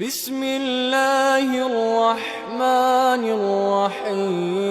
بسم الله الرحمن الرحيم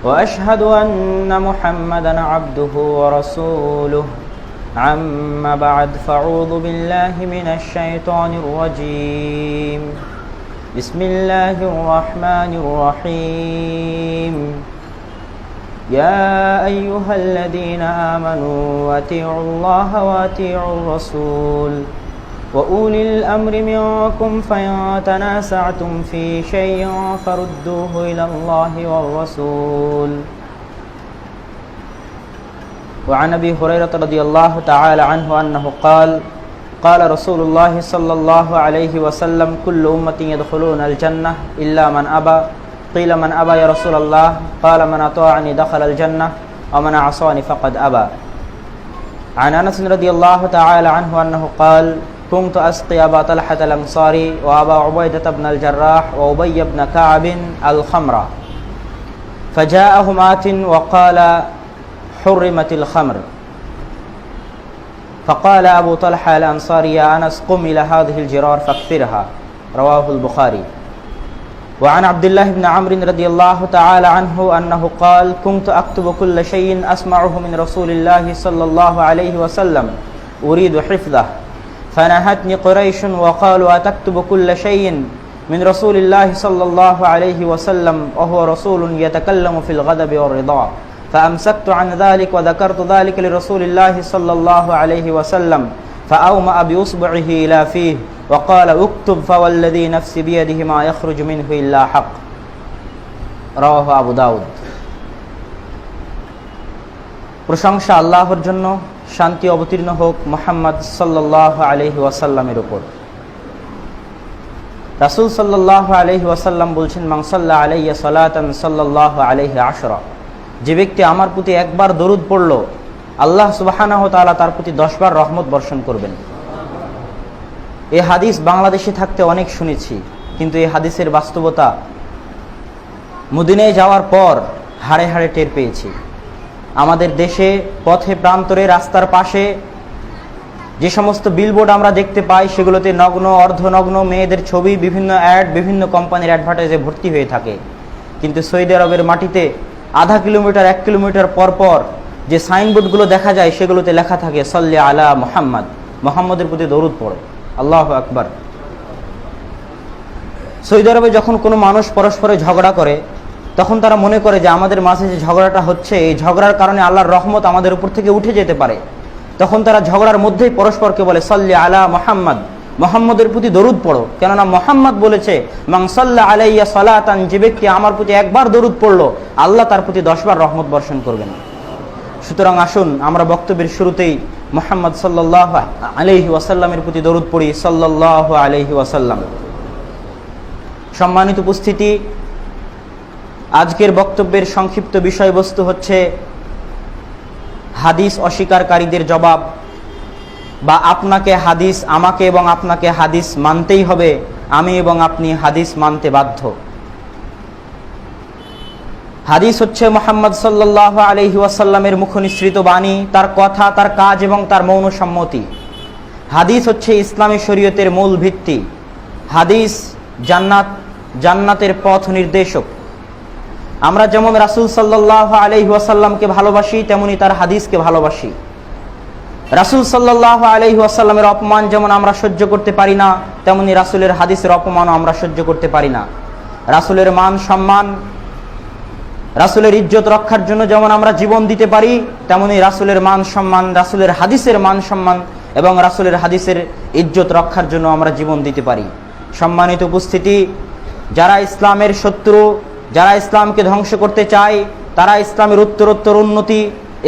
وأشهد أن محمدًا عبده ورسوله أما بعد فأعوذ بالله من الشيطان الرجيم بسم الله الرحمن الرحيم يا أيها الذين آمنوا أطيعوا الله وأطيعوا الرسول وأولي الأمر منكم فإن تنازعتم في شيء فردوه إلى الله والرسول وعن أبي هريرة رضي الله تعالى عنه أنه قال قال رسول الله صلى الله عليه وسلم كل أمتي يدخلون الجنة إلا من أبى قيل من أبى يا رسول الله قال من أطاعني دخل الجنة ومن عصاني فقد أبى عن أنس رضي الله تعالى عنه أنه قال كنت أسقي أبا طلحة الأنصاري وأبا عبيدة بن الجراح وأبي بن كعب الخمر فجاءهم آت وقال حرمت الخمر فقال أبو طلحة الأنصاري يا أنس قم إلى هذه الجرار فاكثرها رواه البخاري وعن عبد الله بن عمرو رضي الله تعالى عنه أنه قال كنت أكتب كل شيء أسمعه من رسول الله صلى الله عليه وسلم أريد حفظه فنهتني قريش وقالوا أتكتب كل شيء من رسول الله صلى الله عليه وسلم وهو رسول يتكلم في الغضب والرضا فأمسكت عن ذلك وذكرت ذلك لرسول الله صلى الله عليه وسلم فأومأ بإصبعه إلى فيه وقال اكتب فوالذي نفسي بيده ما يخرج منه إلا حق رواه أبو داود প্রশংসা আল্লাহর জন্য, শান্তি অবতীর্ণ হোক মুহাম্মদ সাল্লাল্লাহু আলাইহি ওয়াসাল্লামের উপর। রাসূল সাল্লাল্লাহু আলাইহি ওয়াসাল্লাম বলছেন মান সাল্লা আলাইয়া সালাতান সাল্লাল্লাহু আলাইহি আশরা, যে ব্যক্তি আমার প্রতি একবার দরুদ পড়ল আল্লাহ সুবহানাহু ওয়া তাআলা তার প্রতি 10 বার রহমত বর্ষণ করবেন। এই হাদিস বাংলাদেশে থাকতে অনেক শুনেছি, কিন্তু এই হাদিসের বাস্তবতা মদিনায় যাওয়ার পর হাড়ে হাড়ে টের পেয়েছি। আমাদের দেশে পথে প্রান্তরে রাস্তার পাশে যে সমস্ত বিলবোর্ড আমরা দেখতে পাই সেগুলোতে নগ্ন অর্ধনগ্ন মেয়েদের ছবি, বিভিন্ন অ্যাড, বিভিন্ন কোম্পানির অ্যাডভার্টাইজে ভর্তি হয়ে থাকে। কিন্তু সৌদি আরবের মাটিতে আধা কিলোমিটার 1 কিলোমিটার পর পর যে সাইনবোর্ডগুলো দেখা যায় সেগুলোতে লেখা থাকে সাল্লি আলা মুহাম্মদ, মুহাম্মদের প্রতি দরুদ পড়ো। আল্লাহু আকবার। সৌদি আরবে যখন কোনো মানুষ পরস্পরে ঝগড়া করে তখন তারা মনে করে যে আমাদের মাঝে যে ঝগড়াটা হচ্ছে এই ঝগড়ার কারণে আল্লাহর রহমত আমাদের উপর থেকে উঠে যেতে পারে। তখন তারা ঝগড়ার মধ্যেই পরস্পরকে বলে সাল্লি আলা মুহাম্মদ, মুহাম্মদের প্রতি দরুদ পড়ো, কেননা মুহাম্মদ বলেছে মান সাল্লা আলাইয়া সালাতান, যে ব্যক্তি আমার প্রতি একবার দরুদ পড়লো আল্লাহ তার প্রতি 10 বার রহমত বর্ষণ করবেন। সুতরাং আসুন আমরা বক্তব্যের শুরুতেই মুহাম্মদ সাল্লাল্লাহু আলাইহি ওয়াসাল্লামের প্রতি দরুদ পড়ি। সাল্লাল্লাহু আলাইহি ওয়াসাল্লাম। সম্মানিত উপস্থিতি, আজকের বক্তব্যের সংক্ষিপ্ত বিষয়বস্তু হচ্ছে হাদিস অস্বীকারীদের জবাব, বা আপনাকে হাদিস, আমাকে এবং আপনাকে হাদিস মানতেই হবে, আমি এবং আপনি হাদিস মানতে বাধ্য। হাদিস হচ্ছে মুহাম্মদ সাল্লাল্লাহু আলাইহি ওয়াসাল্লামের মুখনিসৃত বাণী, তার কথা, তার কাজ এবং তার মৌন সম্মতি। হাদিস হচ্ছে ইসলামী শরীয়তের মূল ভিত্তি। হাদিস জান্নাতের পথ নির্দেশক। আমরা যেমন রাসূল সাল্লাল্লাহু আলাইহি ওয়াসাল্লামকে ভালোবাসি তেমনি তার হাদিসকে ভালোবাসি। রাসূল সাল্লাল্লাহু আলাইহি ওয়াসাল্লামের অপমান যেমন আমরা সহ্য করতে পারি না, তেমনি রাসূলের হাদিসের অপমানও আমরা সহ্য করতে পারি না। রাসূলের মান সম্মান, রাসূলের ইজ্জত রক্ষার জন্য যেমন আমরা জীবন দিতে পারি, তেমনি রাসূলের মান সম্মান, রাসূলের হাদিসের মান সম্মান এবং রাসূলের হাদিসের ইজ্জত রক্ষার জন্য আমরা জীবন দিতে পারি। সম্মানিত উপস্থিতি, যারা ইসলামের শত্রু, যারা ইসলামকে ধ্বংস করতে চায়, তারা ইসলামের উত্তরোত্তর উন্নতি,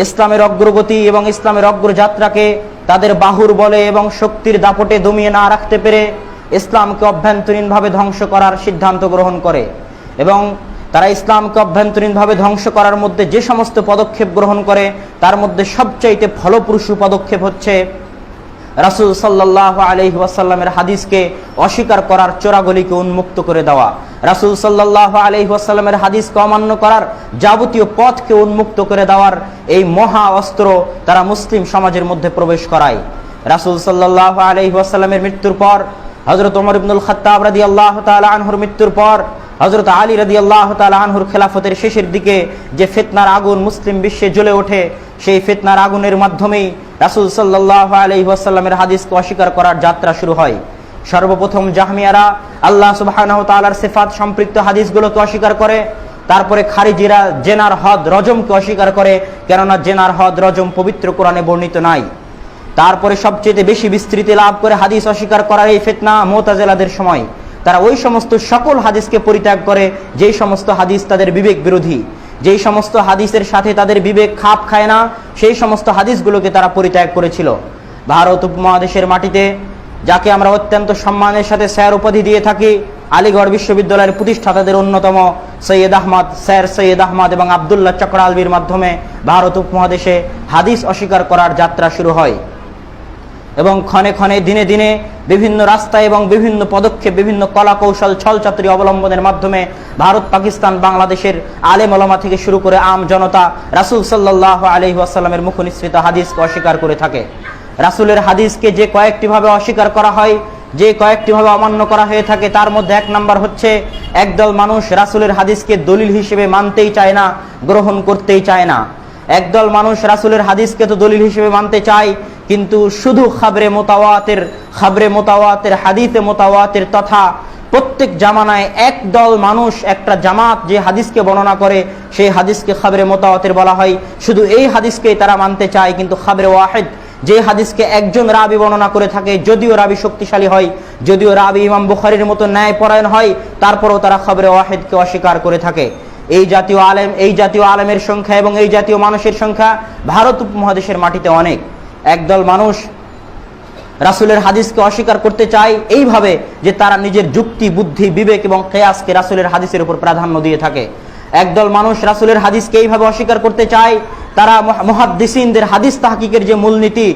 ইসলামের অগ্রগতি এবং ইসলামের অগ্রযাত্রাকে তাদের বাহুর বলে এবং শক্তির দাপটে দমিয়ে না রাখতে পেরে ইসলামকে অভ্যন্তরীণভাবে ধ্বংস করার সিদ্ধান্ত গ্রহণ করে এবং তারা ইসলামকে অভ্যন্তরীণভাবে ধ্বংস করার মধ্যে যে সমস্ত পদক্ষেপ গ্রহণ করে তার মধ্যে সবচাইতে ফলপ্রসূ পদক্ষেপ হচ্ছে রাসূল সাল্লাল্লাহু আলাইহি ওয়াসাল্লামের হাদিসকে অস্বীকার করার চোরাগলিকে উন্মুক্ত করে দেওয়া, রাসূল সাল্লাল্লাহু আলাইহি ওয়াসাল্লামের হাদিসকে অমান্য করার যাবতীয় পথকে উন্মুক্ত করে দেওয়ার এই মহা অস্ত্র তারা মুসলিম সমাজের মধ্যে প্রবেশ করায়। রাসূল সাল্লাল্লাহু আলাইহি ওয়াসাল্লামের মৃত্যুর পর হযরত ওমর ইবনুল খাত্তাব রাদিয়াল্লাহু তাআলা আনহুর মৃত্যুর পর হযরত আলী রাদিয়াল্লাহু তাআলা আনহুর খেলাফতের শেষের দিকে যে ফিতনার আগুন মুসলিম বিশ্বে জ্বলে ওঠে, সেই ফিতনার আগুনের মাধ্যমেই রাসূল সাল্লাল্লাহু আলাইহি ওয়াসাল্লামের হাদিসকে অস্বীকার করার যাত্রা শুরু হয়। সর্বপ্রথম জাহমিয়ারা আল্লাহ সুবহানাহু ওয়া তাআলার সিফাত সম্পৃক্ত হাদিসগুলোকে অস্বীকার করে, তারপরে খারিজিরা জেনার হদ রজমকে অস্বীকার করে, কেননা জেনার হদ রজম পবিত্র কোরআনে বর্ণিত নাই। তারপরে সবচেয়ে বেশি বিস্তৃতি লাভ করে হাদিস অস্বীকার করার এই ফিতনা মুতাজিলাদের সময়। তারা ওই সমস্ত সকল হাদিসকে পরিত্যাগ করে যেই সমস্ত হাদিস তাদের বিবেক বিরোধী, যেই সমস্ত হাদিসের সাথে তাদের বিবেক খাপ খায় না, সেই সমস্ত হাদিসগুলোকে তারা পরিত্যাগ করেছিল। ভারত উপমহাদেশের মাটিতে যাকে আমরা অত্যন্ত সম্মানের সাথে স্যার উপাধি দিয়ে থাকি, আলিগড় বিশ্ববিদ্যালয়ের প্রতিষ্ঠাতাদের অন্যতম স্যার সৈয়দ আহমদ এবং আবদুল্লাহ চক্রালবির মাধ্যমে ভারত উপমহাদেশে হাদিস অস্বীকার করার যাত্রা শুরু হয় এবং ক্ষণে ক্ষণে দিনে দিনে বিভিন্ন রাস্তায় এবং বিভিন্ন পদক্ষেপ, বিভিন্ন কলা কৌশল ছলচাতুরি অবলম্বনের মাধ্যমে ভারত, পাকিস্তান, বাংলাদেশের আলেম ওলামা থেকে শুরু করে আম জনতা রাসূল সাল্লাল্লাহু আলাইহি ওয়াসাল্লামের মুখনিসৃত হাদিসকে অস্বীকার করে থাকে। রাসূলের হাদিসকে যে কয়েকটি ভাবে অস্বীকার করা হয়, যে কয়েকটি ভাবে অমান্য করা হয়ে থাকে, তার মধ্যে এক নাম্বার হচ্ছে একদল মানুষ রাসূলের হাদিসকে দলিল হিসেবে মানতেই চায় না, গ্রহণ করতেই চায় না। একদল মানুষ রাসূলের হাদিসকে তো দলিল হিসেবে মানতে চায়, কিন্তু শুধু খাবরে মোতাওয়াতির হাদিসে মোতাওয়াতির তথা প্রত্যেক জামানায় একদল মানুষ, একটা জামাত যে হাদিসকে বর্ণনা করে সেই হাদিসকে খাবরে মোতাওয়াতির বলা হয়। শুধু এই হাদিসকেই তারা মানতে চায়, কিন্তু খাবরে ওয়াহিদ যে হাদিসকে একজন রাবি বর্ণনা করে থাকে, যদিও রাবি শক্তিশালী হয়, যদিও রাবি ইমাম বুখারীর মতো ন্যায়পরায়ণ হয়, তারপরেও তারা খাবরে ওয়াহিদকে অস্বীকার করে থাকে। এই জাতীয় আলেমের সংখ্যা এবং এই জাতীয় মানুষের সংখ্যা ভারত উপমহাদেশের মাটিতে অনেক। একদল মানুষ রাসূলের হাদিসকে অস্বীকার করতে চায় এইভাবে যে তারা নিজের যুক্তি, বুদ্ধি, বিবেক এবং কিয়াসকে রাসূলের হাদিসের উপর প্রাধান্য দিয়ে থাকে। একদল মানুষ রাসূলের হাদিসকে এইভাবে অস্বীকার করতে চায়, তারা মুহাদ্দিসিনদের হাদিস তাহকিকের যে মূলনীতি,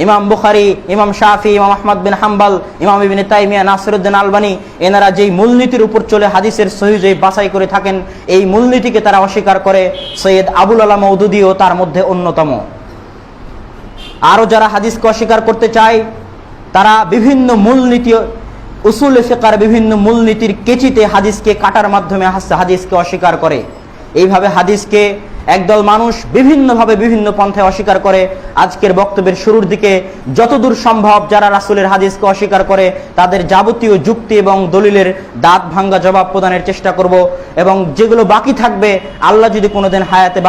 ইমাম বুখারী, ইমাম শাফি, ইমাম আহমদ বিন হাম্বল, ইমাম ইবনে তাইমিয়া, নাসিরউদ্দিন আলবানী, এনারা যেই মূলনীতির উপর চলে হাদিসের সহিহ বাছাই করে থাকেন, এই মূলনীতিকে তারা অস্বীকার করে। সৈয়দ আবুল আলা মওদুদীও তার মধ্যে অন্যতম। আরও যারা হাদিসকে অস্বীকার করতে চায়, তারা বিভিন্ন মূলনীতি, উসুলে ফিকহের বিভিন্ন মূলনীতির কেচিতে হাদিসকে কাটার মাধ্যমে হাদিসকে অস্বীকার করে। এইভাবে হাদিসকে একদল মানুষ বিভিন্নভাবে বিভিন্ন পন্থায় অস্বীকার করে। আজকের বক্তব্যের শুরুর দিকে যতদূর সম্ভব যারা রাসূলের হাদিসকে অস্বীকার করে তাদের যাবতীয় যুক্তি এবং দলিলের দাঁত ভাঙ্গা জবাব প্রদানের চেষ্টা করব, এবং যেগুলো বাকি থাকবে আল্লাহ যদি কোনোদিন হায়াতে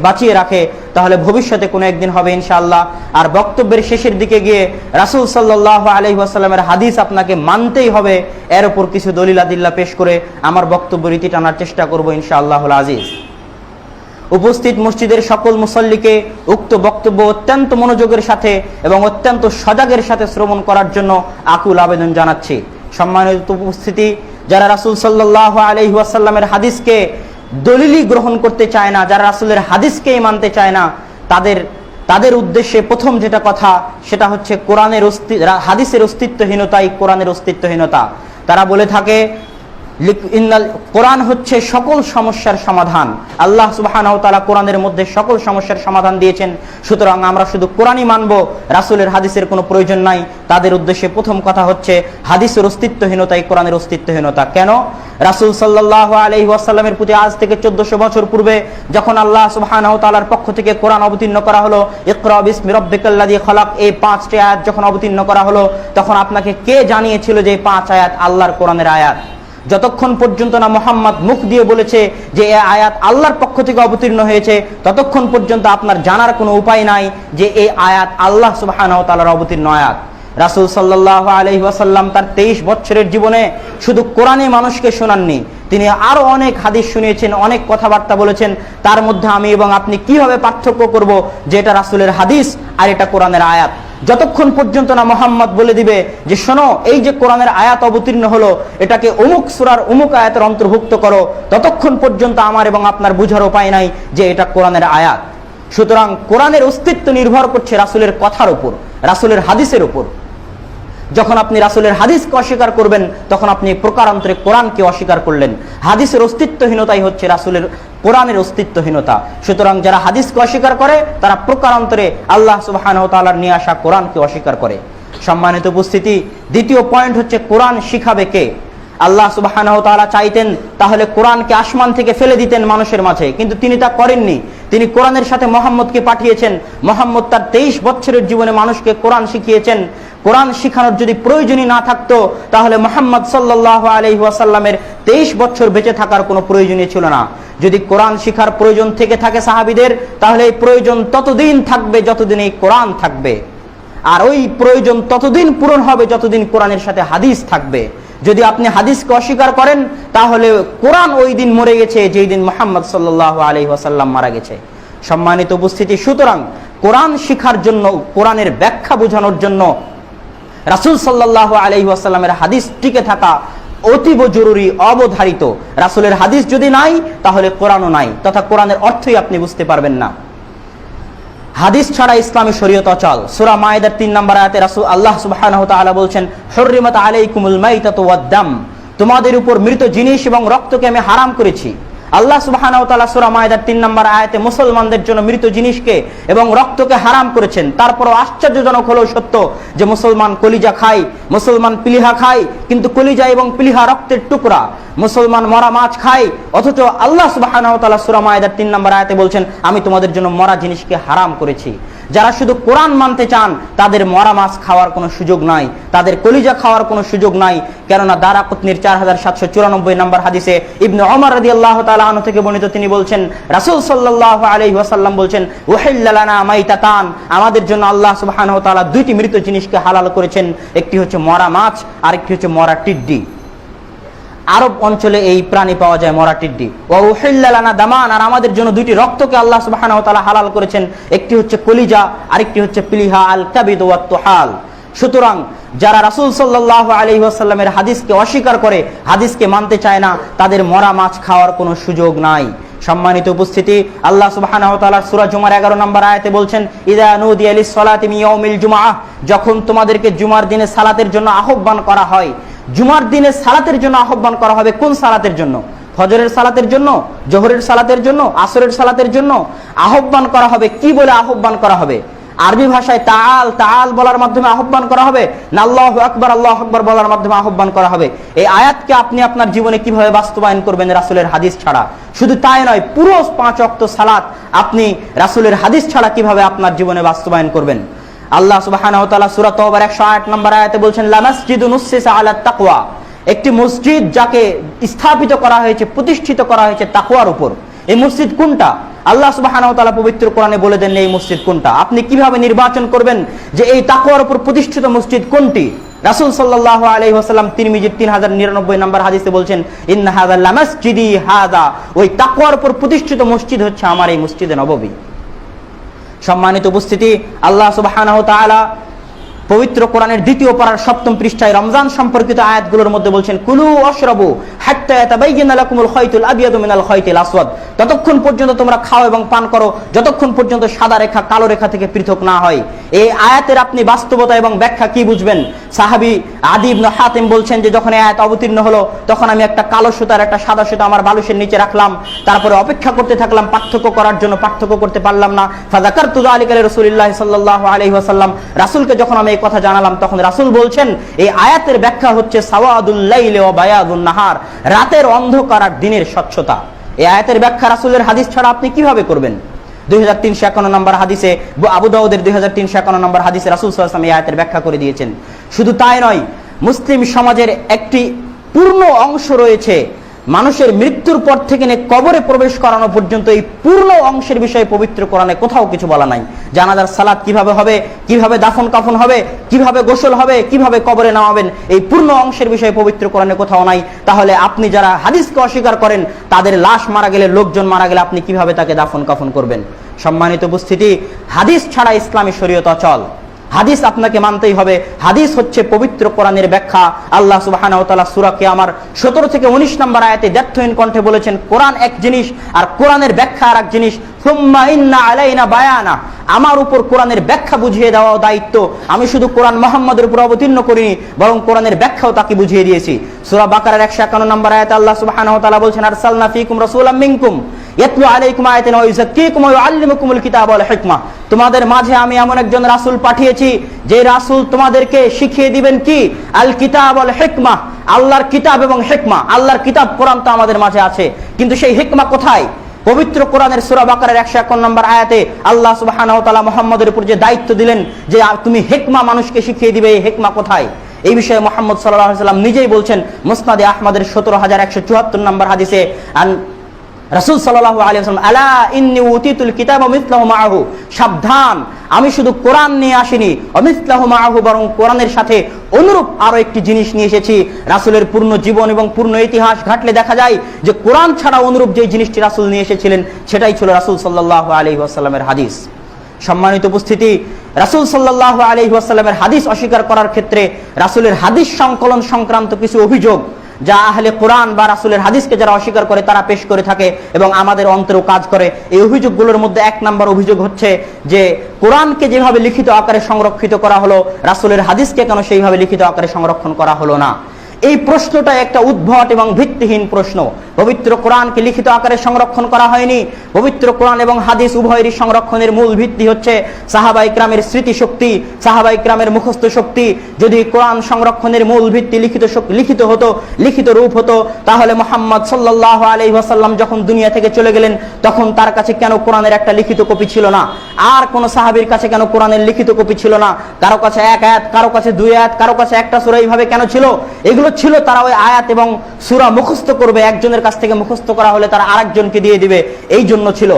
বাঁচিয়ে রাখে তাহলে ভবিষ্যতে কোনো একদিন হবে ইনশাআল্লাহ। আর বক্তব্যের শেষের দিকে গিয়ে রাসূল সাল্লাল্লাহু আলাইহি ওয়াসাল্লামের হাদিস আপনাকে মানতেই হবে, এর উপর কিছু দলিল আদিল্লাহ পেশ করে আমার বক্তব্য রীতি টানার চেষ্টা করব ইনশাআল্লাহুল আজিজ। উপস্থিত মসজিদের সকল মুসল্লিকে উক্ত বক্তব্য অত্যন্ত মনোযোগের সাথে এবং অত্যন্ত সজাগের সাথে শ্রবণ করার জন্য আকুল আবেদন জানাচ্ছি। সম্মানিত উপস্থিতি, যারা রাসূল সাল্লাল্লাহু আলাইহি ওয়াসাল্লামের হাদিসকে দলিলই গ্রহণ করতে চায় না, যারা রাসূলের হাদিসকেই মানতে চায় না, তাদের উদ্দেশ্যে প্রথম যেটা কথা সেটা হচ্ছে হাদিসের অস্তিত্বহীনতাই কোরআনের অস্তিত্বহীনতা। তারা বলে থাকে কোরআন হচ্ছে সকল সমস্যার সমাধান, আল্লাহ সুবহানাহু ওয়া তাআলা কোরআনের মধ্যে সকল সমস্যার সমাধান দিয়েছেন, সুতরাং আমরা শুধু কোরআনই মানব, রাসূলের হাদিসের কোনো প্রয়োজন নাই। তাদের উদ্দেশ্যে প্রথম কথা হচ্ছে হাদিসের অস্তিত্বহীনতাই কোরআনের অস্তিত্বহীনতা। কেন? রাসূল সাল্লাল্লাহু আলাইহি ওয়াসাল্লামের প্রতি আজ থেকে 1400 বছর পূর্বে যখন আল্লাহ সুবহানাহু ওয়া তাআলার পক্ষ থেকে কোরআন অবতীর্ণ করা হলো, ইকরা বিসমি রাব্বিকাল্লাযী খালাক, এই 5টি আয়াত যখন অবতীর্ণ করা হলো, তখন আপনাকে কে জানিয়েছিল যে এই 5 আয়াত আল্লাহর কোরআনের আয়াত? যতক্ষণ পর্যন্ত না মুহাম্মদ মুখ দিয়ে বলেছে যে এই আয়াত আল্লাহর পক্ষ থেকে অবতীর্ণ হয়েছে, ততক্ষণ পর্যন্ত আপনার জানার কোনো উপায় নাই যে এই আয়াত আল্লাহ সুবহানাহু ওয়া তাআলার অবতীর্ণ আয়াত। রাসূল সাল্লাল্লাহু আলাইহি ওয়াসাল্লাম তার 23 বছরের জীবনে শুধু কোরআনই মানুষকে শোনাননি, তিনি আরো অনেক হাদিস শুনিয়েছেন, অনেক কথাবার্তা বলেছেন। তার মধ্যে আমি এবং আপনি কিভাবে পার্থক্য করব যে এটা রাসূলের হাদিস আর এটা কোরআনের আয়াত? যতক্ষণ পর্যন্ত না মুহাম্মদ বলে দিবে যে শোনো, এই যে কোরআনের আয়াত অবতীর্ণ হলো এটাকে অমুক সূরার অমুক আয়াতের অন্তর্ভুক্ত করো, ততক্ষণ পর্যন্ত আমার এবং আপনার বুঝার উপায় নাই যে এটা কোরআনের আয়াত। সুতরাং কোরআনের অস্তিত্ব নির্ভর করছে রাসূলের কথার উপর, রাসূলের হাদিসের উপর। যখন আপনি রাসূলের হাদিসকে অস্বীকার করবেন তখন আপনি প্রকারান্তরে কোরআনকে অস্বীকার করলেন। হাদিসের অস্তিত্বহীনতাই হচ্ছে রাসূলের কোরআনের অস্তিত্বহীনতা। সুতরাং যারা হাদিসকে অস্বীকার করে তারা প্রকারান্তরে আল্লাহ সুবহানাহু ওয়া তাআলার নিয়ে আসা কোরআনকে অস্বীকার করে। সম্মানিত উপস্থিতি, দ্বিতীয় পয়েন্ট হচ্ছে কোরআন শিখাবে কে? আল্লাহ সুবহানাহু ওয়া তাআলা চাইতেন তাহলে কোরআনকে আসমান থেকে ফেলে দিতেন মানুষের মাঝে, কিন্তু তিনি তা করেননি। তিনি কোরআনের সাথে মুহাম্মদকে পাঠিয়েছেন। মুহাম্মদ তার 23 বছরের জীবনে মানুষকে কোরআন শিখিয়েছেন। কোরআন শিখানোর যদি প্রয়োজনই না থাকতো তাহলে মুহাম্মদ সাল্লাল্লাহু আলাইহি ওয়াসাল্লামের 23 বছর বেঁচে থাকার কোনো প্রয়োজনই ছিল না। যদি কোরআন শিখার প্রয়োজন থেকে থাকে সাহাবীদের, তাহলে এই প্রয়োজন ততদিন থাকবে যতদিন এই কোরআন থাকবে, আর ওই প্রয়োজন ততদিন পূরণ হবে যতদিন কোরআনের সাথে হাদিস থাকবে। যদি আপনি হাদিসকে অস্বীকার করেন তাহলে কোরআন ওই দিন মরে গেছে যেই দিন মুহাম্মদ সাল্লাল্লাহু আলাইহি ওয়াসাল্লাম মারা গেছে। সম্মানিত উপস্থিতি, সুতরাং কোরআন শিখার জন্য, কোরআনের ব্যাখ্যা বোঝানোর জন্য রাসূল সাল্লাল্লাহু আলাইহি ওয়াসাল্লামের হাদিস টিকে থাকা অতীব জরুরি, অবধারিত। রাসূলের হাদিস যদি নাই তাহলে কোরআনও নাই, তথা কোরআনের অর্থই আপনি বুঝতে পারবেন না। হাদিস ছাড়া ইসলামী শরীয়ত অচল। সূরা মায়েদার 3 নম্বর আয়াতে রাসূল আল্লাহ সুবহানাহু ওয়া তাআলা বলছেন, হুররিমাত আলাইকুমুল মাইতাতু ওয়াদ-দাম, তোমাদের উপর মৃত জিনিস এবং রক্তকে আমি হারাম করেছি। আল্লাহ সুবহানাহু ওয়া তাআলা সূরা মায়েদার 3 নম্বর আয়াতে মুসলমানদের জন্য মৃত জিনিসকে এবং রক্তকে হারাম করেছেন। তারপরও আশ্চর্যজনক হলেও সত্য যে মুসলমান কলিজা খায়, মুসলমান পিলিহা খায়, কিন্তু কলিজা এবং পিলিহা রক্তের টুকরা। মুসলমান মরা মাছ খায়, অথচ আল্লাহ সুবহানাহু ওয়া তাআলা সূরা মায়েদার 3 নম্বর আয়াতে বলছেন আমি তোমাদের জন্য মরা জিনিসকে হারাম করেছি। যারা শুধু কোরআন মানতে চান তাদের মরা মাছ খাওয়ার কোনো সুযোগ নাই, তাদের কলিজা খাওয়ার কোনো সুযোগ নাই। কেননা দারাকুতনির 4794 নম্বর হাদিসে ইবনে ওমর রাদিয়াল্লাহু তাআলা আনহু থেকে বর্ণিত, তিনি বলছেন রাসূল সাল্লাল্লাহু আলাইহি ওয়াসাল্লাম বলছেন, উহিল্লা লানা মাইতাতান, আমাদের জন্য আল্লাহ সুবহানাহু ওয়া তাআলা দুইটি মৃত জিনিসকে হালাল করেছেন, একটি হচ্ছে মরা মাছ আর একটি হচ্ছে মরা টিড্ডি। আরব অঞ্চলে এই প্রাণী পাওয়া যায়, মরা টিড্ডি। ওয়া উহিল্লা লানা দামান, আর আমাদের জন্য দুইটি রক্তকে আল্লাহ সুবহানাহু ওয়া তাআলা হালাল করেছেন, একটি হচ্ছে কলিজা আর একটি হচ্ছে পিলিহা, আল কাবিদ ওয়াত তুহাল। সুতরাং যারা রাসূল সাল্লাল্লাহু আলাইহি ওয়াসাল্লামের হাদিসকে অস্বীকার করে, হাদিসকে মানতে চায় না, তাদের মরা মাছ খাওয়ার কোনো সুযোগ নাই। সম্মানিত উপস্থিতি, আল্লাহ সুবহানাহু ওয়া তাআলা সূরা জুমার 11 নম্বর আয়াতে বলছেন, ইযা নুদিয়া লিস-সালাতি মিন ইয়াউমিল জুমআহ, যখন তোমাদেরকে জুমার দিনে সালাতের জন্য আহ্বান করা হয়। জুমার দিনে সালাতের জন্য আহ্বান করা হবে। কোন সালাতের জন্য? ফজরের সালাতের জন্য, জোহরের সালাতের জন্য, আসরের সালাতের জন্য আহ্বান করা হবে। কি বলে আহ্বান করা হবে? আরবি ভাষায় তাআল, তাআল বলার মাধ্যমে আহ্বান করা হবে, না আল্লাহু আকবার, আল্লাহু আকবার বলার মাধ্যমে আহ্বান করা হবে? এই আয়াতকে আপনি আপনার জীবনে কিভাবে বাস্তবায়ন করবেন রাসূলের হাদিস ছাড়া? শুধু তাই নয়, পুরো 5 ওয়াক্ত সালাত আপনি রাসূলের হাদিস ছাড়া কিভাবে আপনার জীবনে বাস্তবায়ন করবেন? আল্লাহ সুবহানাহু ওয়া তাআলা সূরা তাওবার 108 নম্বর আয়াতে বলছেন, লা মাসজিদুন উসসিসা আলাত তাকওয়া, একটি মসজিদ যাকে স্থাপিত করা হয়েছে, প্রতিষ্ঠিত করা হয়েছে তাকওয়ার উপর। এই মসজিদ কোনটা? আল্লাহ সুবহানাহু ওয়া তাআলা পবিত্র কোরআনে বলে দেন এই মসজিদ কোনটা। আপনি কিভাবে নির্বাচন করবেন যে এই তাকওয়ার উপর প্রতিষ্ঠিত মসজিদ কোনটি? রাসূল সাল্লাল্লাহু আলাইহি ওয়াসাল্লাম তিরমিজির 3099 নম্বর হাদিসে বলছেন, ইন্না হাযা লামাসজিদি হাযা, ওই তাকওয়ার উপর প্রতিষ্ঠিত মসজিদ হচ্ছে আমার এই মসজিদে নববী। সম্মানিত উপস্থিতি, আল্লাহ সুবহানাহু ওয়া তাআলা পবিত্র কোরআনের 2য় পারার 7ম পৃষ্ঠায় রমজান সম্পর্কিত আয়াতগুলোর মধ্যে বলছেন, কুলু ওয়াশরাবু হাত্তা ইয়াতাবায়্যানা লাকুমুল খায়তুল আবিয়াদু মিনাল খায়তিল আসওয়াদ, ততক্ষণ পর্যন্ত তোমরা খাও এবং পান করো যতক্ষণ পর্যন্ত সাদা রেখা কালো রেখা থেকে পৃথক না হয়। এই আয়াতের আপনি বাস্তবতা এবং ব্যাখ্যা কি বুঝবেন? সাহাবী আদি ইবনে হাতিম বলছেন যে যখন এই আয়াত অবতীর্ণ হলো তখন আমি একটা কালো সুতার একটা সাদা সুতা আমার বালিশের নিচে রাখলাম, তারপরে অপেক্ষা করতে থাকলাম পার্থক্য করার জন্য, পার্থক্য করতে পারলাম না। ফাযাকারতু যালিকা লিরাসূলিল্লাহ সাল্লাল্লাহু আলাইহি ওয়াসাল্লাম, রাসূলকে যখন আমি এই কথা জানালাম তখন রাসূল বলছেন এই আয়াতের ব্যাখ্যা হচ্ছে সাওয়াদুল লাইলি ওয়া বায়াদুন নাহার, রাতের অন্ধকার আর দিনের স্বচ্ছতা। এই আয়াতের ব্যাখ্যা রাসূলের হাদিস ছাড়া আপনি কিভাবে করবেন? 2351 নম্বর হাদিসে, আবু দাউদের 2351 নম্বর হাদিসে রাসূল সাল্লাল্লাহু আলাইহি ওয়াসাল্লাম এই আয়াতের ব্যাখ্যা করে দিয়েছেন। শুধু তাই নয়, মুসলিম সমাজের একটি পূর্ণ অংশ রয়েছে, মানুষের মৃত্যুর পর থেকে নিয়ে কবরে প্রবেশ করানো পর্যন্ত এই পূর্ণ অংশের বিষয়ে পবিত্র কোরআনে কোথাও কিছু বলা নাই। জানাজার সালাত কিভাবে হবে, কিভাবে দাফন কাফন হবে, কিভাবে গোসল হবে, কিভাবে কবরে নামাবেন, এই পূর্ণ অংশের বিষয়ে পবিত্র কোরআনে কোথাও নাই। তাহলে আপনি যারা হাদিসকে অস্বীকার করেন, তাদের লাশ মারা গেলে, লোকজন মারা গেলে আপনি কিভাবে তাকে দাফন কাফন করবেন? সম্মানিত উপস্থিতি, হাদিস ছাড়া ইসলামী শরীয়ত অচল। হাদিস আপনাকে মানতেই হবে। হাদিস হচ্ছে পবিত্র কোরআনের ব্যাখ্যা। আল্লাহ সুবহানাহু ওয়া তাআলা সূরা কিয়ামার 17 থেকে 19 নম্বর আয়াতে দ্ব্যর্থহীন কণ্ঠে বলেছেন, কোরআন এক জিনিস আর কোরআনের ব্যাখ্যা আর এক জিনিস। সুম্মা ইন্না আলাইনা বায়ানা, আমার উপর কোরআনের ব্যাখ্যা বুঝিয়ে দেওয়া দায়িত্ব। আমি শুধু কোরআন মুহাম্মাদের উপর অবতীর্ণ করিনি, বরং কোরআনের ব্যাখ্যাও তাকে বুঝিয়ে দিয়েছি। সূরা বাকারার 151 নম্বর আয়াতে আল্লাহ সুবহানাহু ওয়া তাআলা বলছেন, আরসালনা ফীকুম রাসূলাম মিনকুম ইয়াতলু আলাইকুম আয়াতিনা ওয়া ইউযাক্কিকুম ওয়া ইউআল্লিমুকুমুল কিতাবা ওয়াল হিকমা। তোমাদের মাঝে আমি এমন একজন রাসূল পাঠিয়েছি যে রাসূল তোমাদেরকে শিখিয়ে দিবেন কি? আল কিতাব ওয়াল হিকমা, আল্লাহর কিতাব এবং হিকমা। আল্লাহর কিতাব কোরআন তো আমাদের মাঝে আছে, কিন্তু সেই হিকমা কোথায়? পবিত্র কোরআনের সূরা বাকারার 151 নম্বর আয়াতে আল্লাহ সুবহানাহু ওয়া তাআলা মুহাম্মাদের উপর যে দায়িত্ব দিলেন যে তুমি হিকমা মানুষকে শিখিয়ে দিবে, এই হিকমা কোথায়? এই বিষয়ে মুহাম্মদ সাল্লাল্লাহু আলাইহি ওয়াসাল্লাম নিজেই বলছেন মুসনাদে আহমদের 17174 নম্বর হাদিসে, রাসূল সাল্লাল্লাহু আলাইহি ওয়াসাল্লাম, আলা ইন্নী উতিতুল কিতাবা মিসলাহু মাআহু, সাবধান, আমি শুধু কোরআন নিয়ে আসিনি, অমিসলাহু মাআহু, বরং কোরআনের সাথে অনুরূপ আরো একটি জিনিস নিয়ে এসেছি। রাসূলের পূর্ণ জীবন এবং পূর্ণ ইতিহাস ঘাটলে দেখা যায় যে কোরআন ছাড়া অনুরূপ যে জিনিসটি রাসূল নিয়ে এসেছিলেন সেটাই ছিল রাসূল সাল্লাল্লাহু আলাইহি ওয়াসাল্লামের হাদিস। সম্মানিত উপস্থিতি, রাসূল সাল্লাল্লাহু আলাইহি ওয়াসাল্লামের হাদিস অস্বীকার করার ক্ষেত্রে রাসূলের হাদিস সংকলন সংক্রান্ত কিছু অভিযোগ যা আহলে কোরআন বা রাসূলের হাদিসকে যারা অস্বীকার করে তারা পেশ করে থাকে এবং আমাদের অন্তরেও কাজ করে। এই অভিযোগগুলোর মধ্যে 1 নম্বর অভিযোগ হচ্ছে যে কোরআনকে যেভাবে লিখিত আকারে সংরক্ষিত করা হলো, রাসূলের হাদিসকে কেন সেইভাবে লিখিত আকারে সংরক্ষণ করা হলো না? এই প্রশ্নটা একটা উদ্ভট এবং ভিত্তিহীন প্রশ্ন। পবিত্র কোরআনকে লিখিত আকারে সংরক্ষণ করা হয়নি। পবিত্র কোরআন এবং হাদিস উভয়েরই সংরক্ষণের মূল ভিত্তি হচ্ছে সাহাবায়ে কেরামের স্মৃতিশক্তি, সাহাবায়ে কেরামের মুখস্থ শক্তি। যদি কোরআন সংরক্ষণের মূল ভিত্তি লিখিত হতো, লিখিত রূপ হতো, তাহলে মুহাম্মদ সাল্লাল্লাহু আলাইহি ওয়াসাল্লাম যখন দুনিয়া থেকে চলে গেলেন তখন তার কাছে কেন কোরআনের একটা লিখিত কপি ছিল না? আর কোন সাহাবীর কাছে কেন কোরআনের লিখিত কপি ছিল না? কারো কাছে 1 আয়াত, কারো কাছে 2 আয়াত, কারো কাছে একটা সূরা, এইভাবে কেন ছিল? এগুলো ছিল তারা ওই আয়াত এবং সূরা মুখস্থ করবে, একজনের কাছ থেকে মুখস্থ করা হলে তারা আরেকজনকে দিয়ে দিবে, এই জন্য ছিল।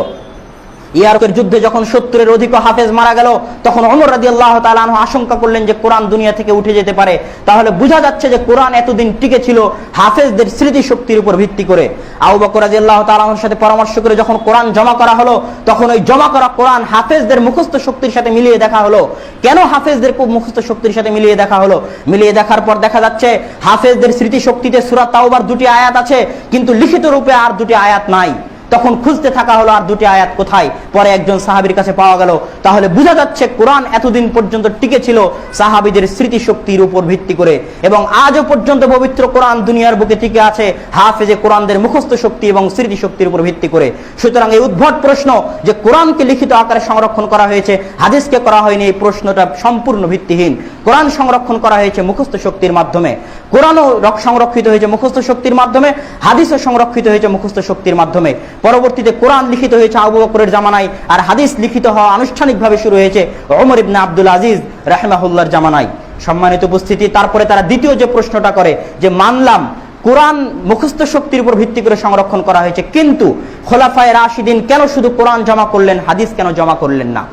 ইয়ারকের যুদ্ধে যখন 70-এর অধিক হাফেজ মারা গেল তখন ওমর রাদিয়াল্লাহু তাআলা আনহু আশঙ্কা করলেন যে কোরআন দুনিয়া থেকে উঠে যেতে পারে। তাহলে বোঝা যাচ্ছে যে কোরআন এতদিন টিকে ছিল হাফেজদের স্মৃতি শক্তির উপর ভিত্তি করে। আবু বকর রাদিয়াল্লাহু তাআলা আনহুর সাথে পরামর্শ করে যখন কোরআন জমা করা হলো তখন ওই জমা করা কোরআন হাফেজদের মুখস্থ শক্তির সাথে মিলিয়ে দেখা হলো। কেন হাফেজদের মুখস্থ শক্তির সাথে মিলিয়ে দেখা হলো? মিলিয়ে দেখার পর দেখা যাচ্ছে হাফেজদের স্মৃতি শক্তিতে সূরা তাওবার 2টি আয়াত আছে, কিন্তু লিখিত রূপে আর 2টি আয়াত নাই। তখন খুঁজতে থাকা হলো আর 2টি আয়াত কোথায়। পরে একজন সাহাবীর কাছে পাওয়া গেল। তাহলে বোঝা যাচ্ছে কোরআন এতদিন পর্যন্ত টিকে ছিল সাহাবীদের স্মৃতি শক্তির উপর ভিত্তি করে, এবং আজও পর্যন্ত পবিত্র কোরআন দুনিয়ার বুকে টিকে আছে হাফেজে কোরআনদের মুখস্থ শক্তি এবং স্মৃতি শক্তির উপর ভিত্তি করে। সুতরাং এই উদ্ভট প্রশ্ন যে কোরআনকে লিখিত আকারে সংরক্ষণ করা হয়েছে, হাদিসকে করা হয়নি, এই প্রশ্নটা সম্পূর্ণ ভিত্তিহীন। কোরআন সংরক্ষণ করা হয়েছে মুখস্থ শক্তির মাধ্যমে, কোরআনও সংরক্ষিত হয়েছে মুখস্থ শক্তির মাধ্যমে, হাদিসও সংরক্ষিত হয়েছে মুখস্থ শক্তির মাধ্যমে। পরবর্তীতে কোরআন লিখিত হয়েছে আবু বকরের জামানায়, আর হাদিস লিখিত হওয়া আনুষ্ঠানিকভাবে শুরু হয়েছে ওমর ইবনে আব্দুল আজিজ রাহিমাহুল্লাহর জামানায়। সম্মানিত উপস্থিতি, তারপরে তারা দ্বিতীয় যে প্রশ্নটা করে যে মানলাম কোরআন মুখস্থ শক্তির উপর ভিত্তি করে সংরক্ষণ করা হয়েছে, কিন্তু খোলাফায়ে রাশিদিন কেন শুধু কোরআন জমা করলেন, হাদিস কেন জমা করলেন না?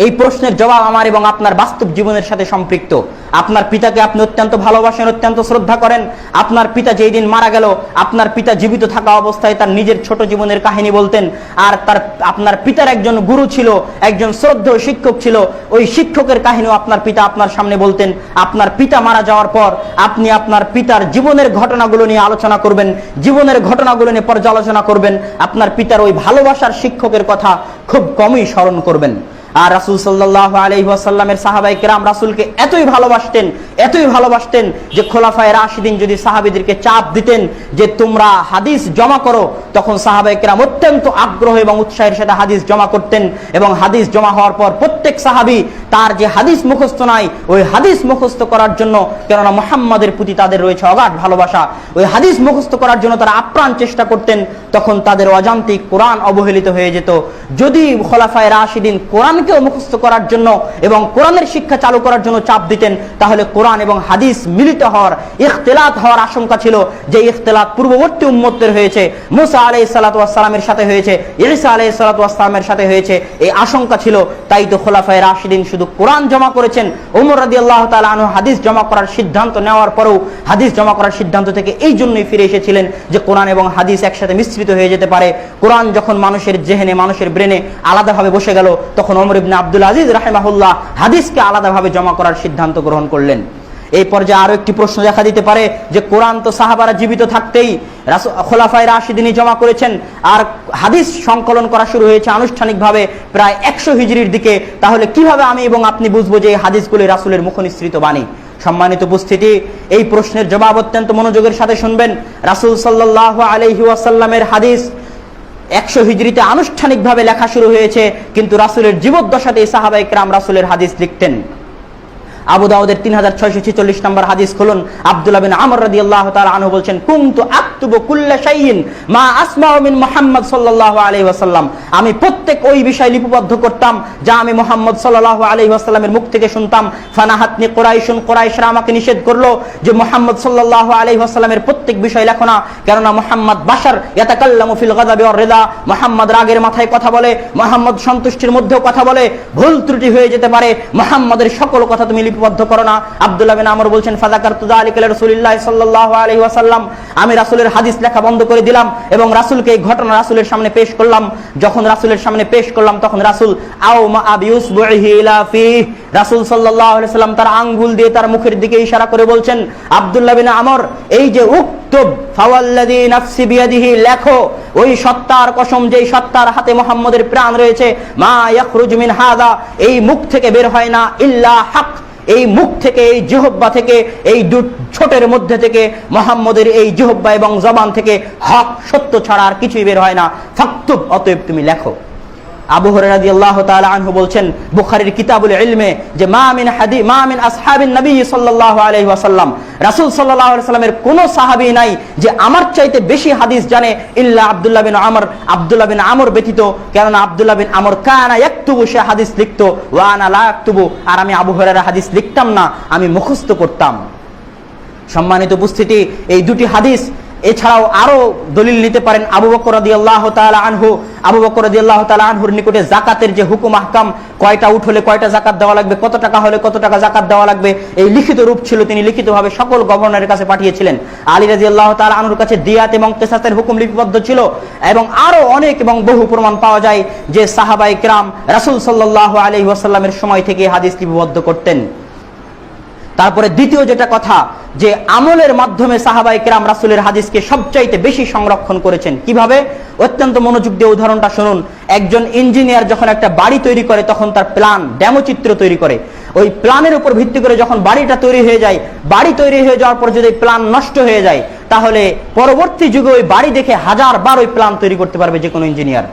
এই প্রশ্নের জবাব আমার এবং আপনার বাস্তব জীবনের সাথে সম্পৃক্ত। আপনার পিতাকে আপনি অত্যন্ত ভালোবাসেন, অত্যন্ত শ্রদ্ধা করেন। আপনার পিতা যেই দিন মারা গেল, আপনার পিতা জীবিত থাকা অবস্থায় তার নিজের ছোট জীবনের কাহিনী বলতেন, আর আপনার পিতার একজন গুরু ছিল, একজন শ্রদ্ধেয় শিক্ষক ছিল, ওই শিক্ষকের কাহিনীও আপনার পিতা আপনার সামনে বলতেন। আপনার পিতা মারা যাওয়ার পর আপনি আপনার পিতার জীবনের ঘটনাগুলো নিয়ে আলোচনা করবেন, জীবনের ঘটনাগুলো নিয়ে পর্যালোচনা করবেন। আপনার পিতার ওই ভালোবাসার শিক্ষকের কথা খুব কমই স্মরণ করবেন। আর রাসূল সাল্লাল্লাহু আলাইহি ওয়াসাল্লামের সাহাবায়ে কেরাম রাসূলকে এতই ভালোবাসতেন যে খোলাফায়ে রাশিদিন যদি সাহাবীদেরকে চাপ দিতেন যে তোমরা হাদিস জমা করো, তখন সাহাবায়ে কেরাম অত্যন্ত আগ্রহ এবং উৎসাহের সাথে হাদিস জমা করতেন। এবং হাদিস জমা হওয়ার পর প্রত্যেক সাহাবী তার যে হাদিস মুখস্থ নাই ওই হাদিস মুখস্থ করার জন্য, কেননা মুহাম্মাদের প্রতি তাদের রয়েছে অগাধ ভালোবাসা, ওই হাদিস মুখস্থ করার জন্য তারা আপ্রাণ চেষ্টা করতেন। তখন তাদের অজান্তিক কোরআন অবহেলিত হয়ে যেত। যদি খোলাফায়ে রাশিদিন কোরআন মুখস্থ করার জন্য এবং কোরআনের শিক্ষা চালু করার জন্য চাপ দিতেন, তাহলে কোরআন এবং হাদিস মিলিত হওয়ার, ইখতিলাত হওয়ার আশঙ্কা ছিল। যে ইখতিলাত পূর্ববর্তী উম্মতের হয়েছে, মুসা আলাইহিস সালাতু ওয়াস সালামের সাথে হয়েছে, ঈসা আলাইহিস সালাতু ওয়াস সালামের সাথে হয়েছে, এই আশঙ্কা ছিল। তাই তো খোলাফায়ে রাশিদিন শুধু কোরআন জমা করেছেন। ওমর রাদিয়াল্লাহু তাআলা আনহু হাদিস জমা করার সিদ্ধান্ত নেওয়ার পরেও হাদিস জমা করার সিদ্ধান্ত থেকে এই জন্যই ফিরে এসেছিলেন যে কোরআন এবং হাদিস একসাথে মিশ্রিত হয়ে যেতে পারে। কোরআন যখন মানুষের জেহেনে, মানুষের ব্রেনে আলাদাভাবে বসে গেল, তখন ওমর ওমর ইবনে আব্দুল আজিজ রাহিমাহুল্লাহ হাদিসকে আলাদাভাবে জমা করার সিদ্ধান্ত গ্রহণ করলেন। এই পর্যায়ে আরো একটি প্রশ্ন দেখা দিতে পারে যে কোরআন তো সাহাবারা জীবিত থাকতেই খোলাফায়ে রাশিদিনী জমা করেছেন, আর হাদিস সংকলন করা শুরু হয়েছে আনুষ্ঠানিকভাবে প্রায় 100 হিজরির দিকে, তাহলে কিভাবে আমি এবং আপনি বুঝবো যে এই হাদিসগুলি রাসূলের মুখনিসৃত বাণী? সম্মানিত উপস্থিতি, এই প্রশ্নের জবাব অত্যন্ত মনোযোগের সাথে শুনবেন। রাসূল সাল্লাল্লাহু আলাইহি ওয়াসাল্লামের হাদিস 100 হিজরিতে আনুষ্ঠানিকভাবে লেখা শুরু হয়েছে, কিন্তু রাসূলের জীবদ্দশাতেই সাহাবায়ে কেরাম রাসূলের হাদিস লিখতেন। আবু দাউদের 3646 নম্বর হাদিস খুলুন। আব্দুল্লাহ বিন আমর রাদিয়াল্লাহু তাআলা আনহু বলছেন, কুনতু আকতুবু কুল্লা শাইইন মা আসমাউ মিন মুহাম্মদ সাল্লাল্লাহু আলাইহি ওয়াসাল্লাম, আমি প্রত্যেক ওই বিষয় লিপিবদ্ধ করতাম যা আমি মুহাম্মদ সাল্লাল্লাহু আলাইহি ওয়াসাল্লামের মুখ থেকে শুনতাম। ফানাহাতনি কুরাইশুন, কুরাইশরা আমাকে নিষেধ করলো যে মুহাম্মদ সাল্লাল্লাহু আলাইহি ওয়াসাল্লামের প্রত্যেক বিষয় লেখো না, কেননা মুহাম্মদ বাশার ইয়াতাকাল্লামু ফিল গাযাবি ওয়ার রিদা, মুহাম্মদ রাগের মাথায় কথা বলে, মুহাম্মদ সন্তুষ্টির মধ্যেও কথা বলে, ভুল ত্রুটি হয়ে যেতে পারে, মুহাম্মাদের সকল কথা তুমি লিপিবদ্ধ করো না। আব্দুল্লাহ বিন আমর বলছেন, ফাযাকারতু যালিকা লিরাসূলিল্লাহ সাল্লাল্লাহু আলাইহি ওয়াসাল্লাম, আমি রাসূলের হাদিস লেখা বন্ধ করে দিলাম এবং রাসূলকে এই ঘটনা রাসূলের সামনে পেশ করলাম। যখন রাসূলের সামনে পেশ করলাম তখন রাসূল আও মা আবিউসবুহি ইলা ফি, রাসূল সাল্লাল্লাহু আলাইহি ওয়াসাল্লাম তার আঙ্গুল দিয়ে তার মুখের দিকে ইশারা করে বলছেন, আব্দুল্লাহ বিন আমর, এই যে উক্তুব ফাওয়াল্লাযী নাফসি বিয়াদিহি, লেখো ওই সত্তার কসম যেই সত্তার হাতে মুহাম্মদের প্রাণ রয়েছে, মা ইয়াখরুজু মিন হাযা, এই মুখ থেকে বের হয় না ইল্লা হক, এই মুখ থেকে, এই জিহ্বা থেকে, এই ছোটের মধ্যে থেকে, মুহাম্মদের এই জিহ্বা এবং জবান থেকে হক সত্য ছাড়া আর কিছুই বের হয় না। ফাকতুব, অতএব তুমি লেখো। আবু হুরায়রা রাদিয়াল্লাহু তাআলা আনহু বলছেন বুখারীর কিতাবুল ইলমে যে মা মিন আসহাবিন নবী সাল্লাল্লাহু আলাইহি ওয়াসাল্লাম, রাসূল সাল্লাল্লাহু আলাইহি ওয়াসাল্লামের কোন সাহাবী নাই যে আমার চাইতে বেশি হাদিস জানে ইল্লা আব্দুল্লাহ বিন আমর, আব্দুল্লাহ বিন আমর ব্যতীত, কেননা আব্দুল্লাহ বিন আমর কানা ইয়াকতুবু, সে হাদিস লিখতো, ওয়া আনা লা আকতুবু, আর আমি আবু হুরায়রা হাদিস লিখতাম না, আমি মুখস্থ করতাম। সম্মানিত উপস্থিতি, এই দুটি হাদিস এছাড়াও আরো দলিল নিতে পারেন আবু বকর রাদিয়াল্লাহু তাআলা আনহু। আবু বকর রাদিয়াল্লাহু তাআলা আনহুর নিকটে যাকাতের যে হুকুম আহকাম, কয়টা উট হলে কয়টা যাকাত দেওয়া লাগবে, কত টাকা হলে কত টাকা যাকাত দেওয়া লাগবে, এই লিখিত রূপ ছিল, তিনি লিখিতভাবে সকল গভর্নরের কাছে পাঠিয়েছিলেন। আলী রাদিয়াল্লাহু তাআলা আনহুর কাছে দিয়াত এবং কিসাসের হুকুম লিপিবদ্ধ ছিল, এবং আরো অনেক এবং বহু প্রমাণ পাওয়া যায় যে সাহাবায়ে কেরাম রাসূল সাল্লাল্লাহু আলাইহি ওয়াসাল্লামের সময় থেকে হাদিস লিপিবদ্ধ করতেন। তারপরে দ্বিতীয় যেটা কথা, যে আমলের মাধ্যমে সাহাবায়ে কেরাম রাসূলের হাদিসকে সবচাইতে বেশি সংরক্ষণ করেছেন। কিভাবে? অত্যন্ত মনোযোগ দিয়ে উদাহরণটা শুনুন। একজন ইঞ্জিনিয়ার যখন একটা বাড়ি তৈরি করে তখন তার প্ল্যান, ডেমোচিত্র তৈরি করে, ওই প্ল্যানের উপর ভিত্তি করে যখন বাড়িটা তৈরি হয়ে যায়, বাড়ি তৈরি হয়ে যাওয়ার পর যদি প্ল্যান নষ্ট হয়ে যায়, তাহলে পরবর্তী যুগে ওই বাড়ি দেখে 1000 বার ওই প্ল্যান তৈরি করতে পারবে যে কোনো ইঞ্জিনিয়ার।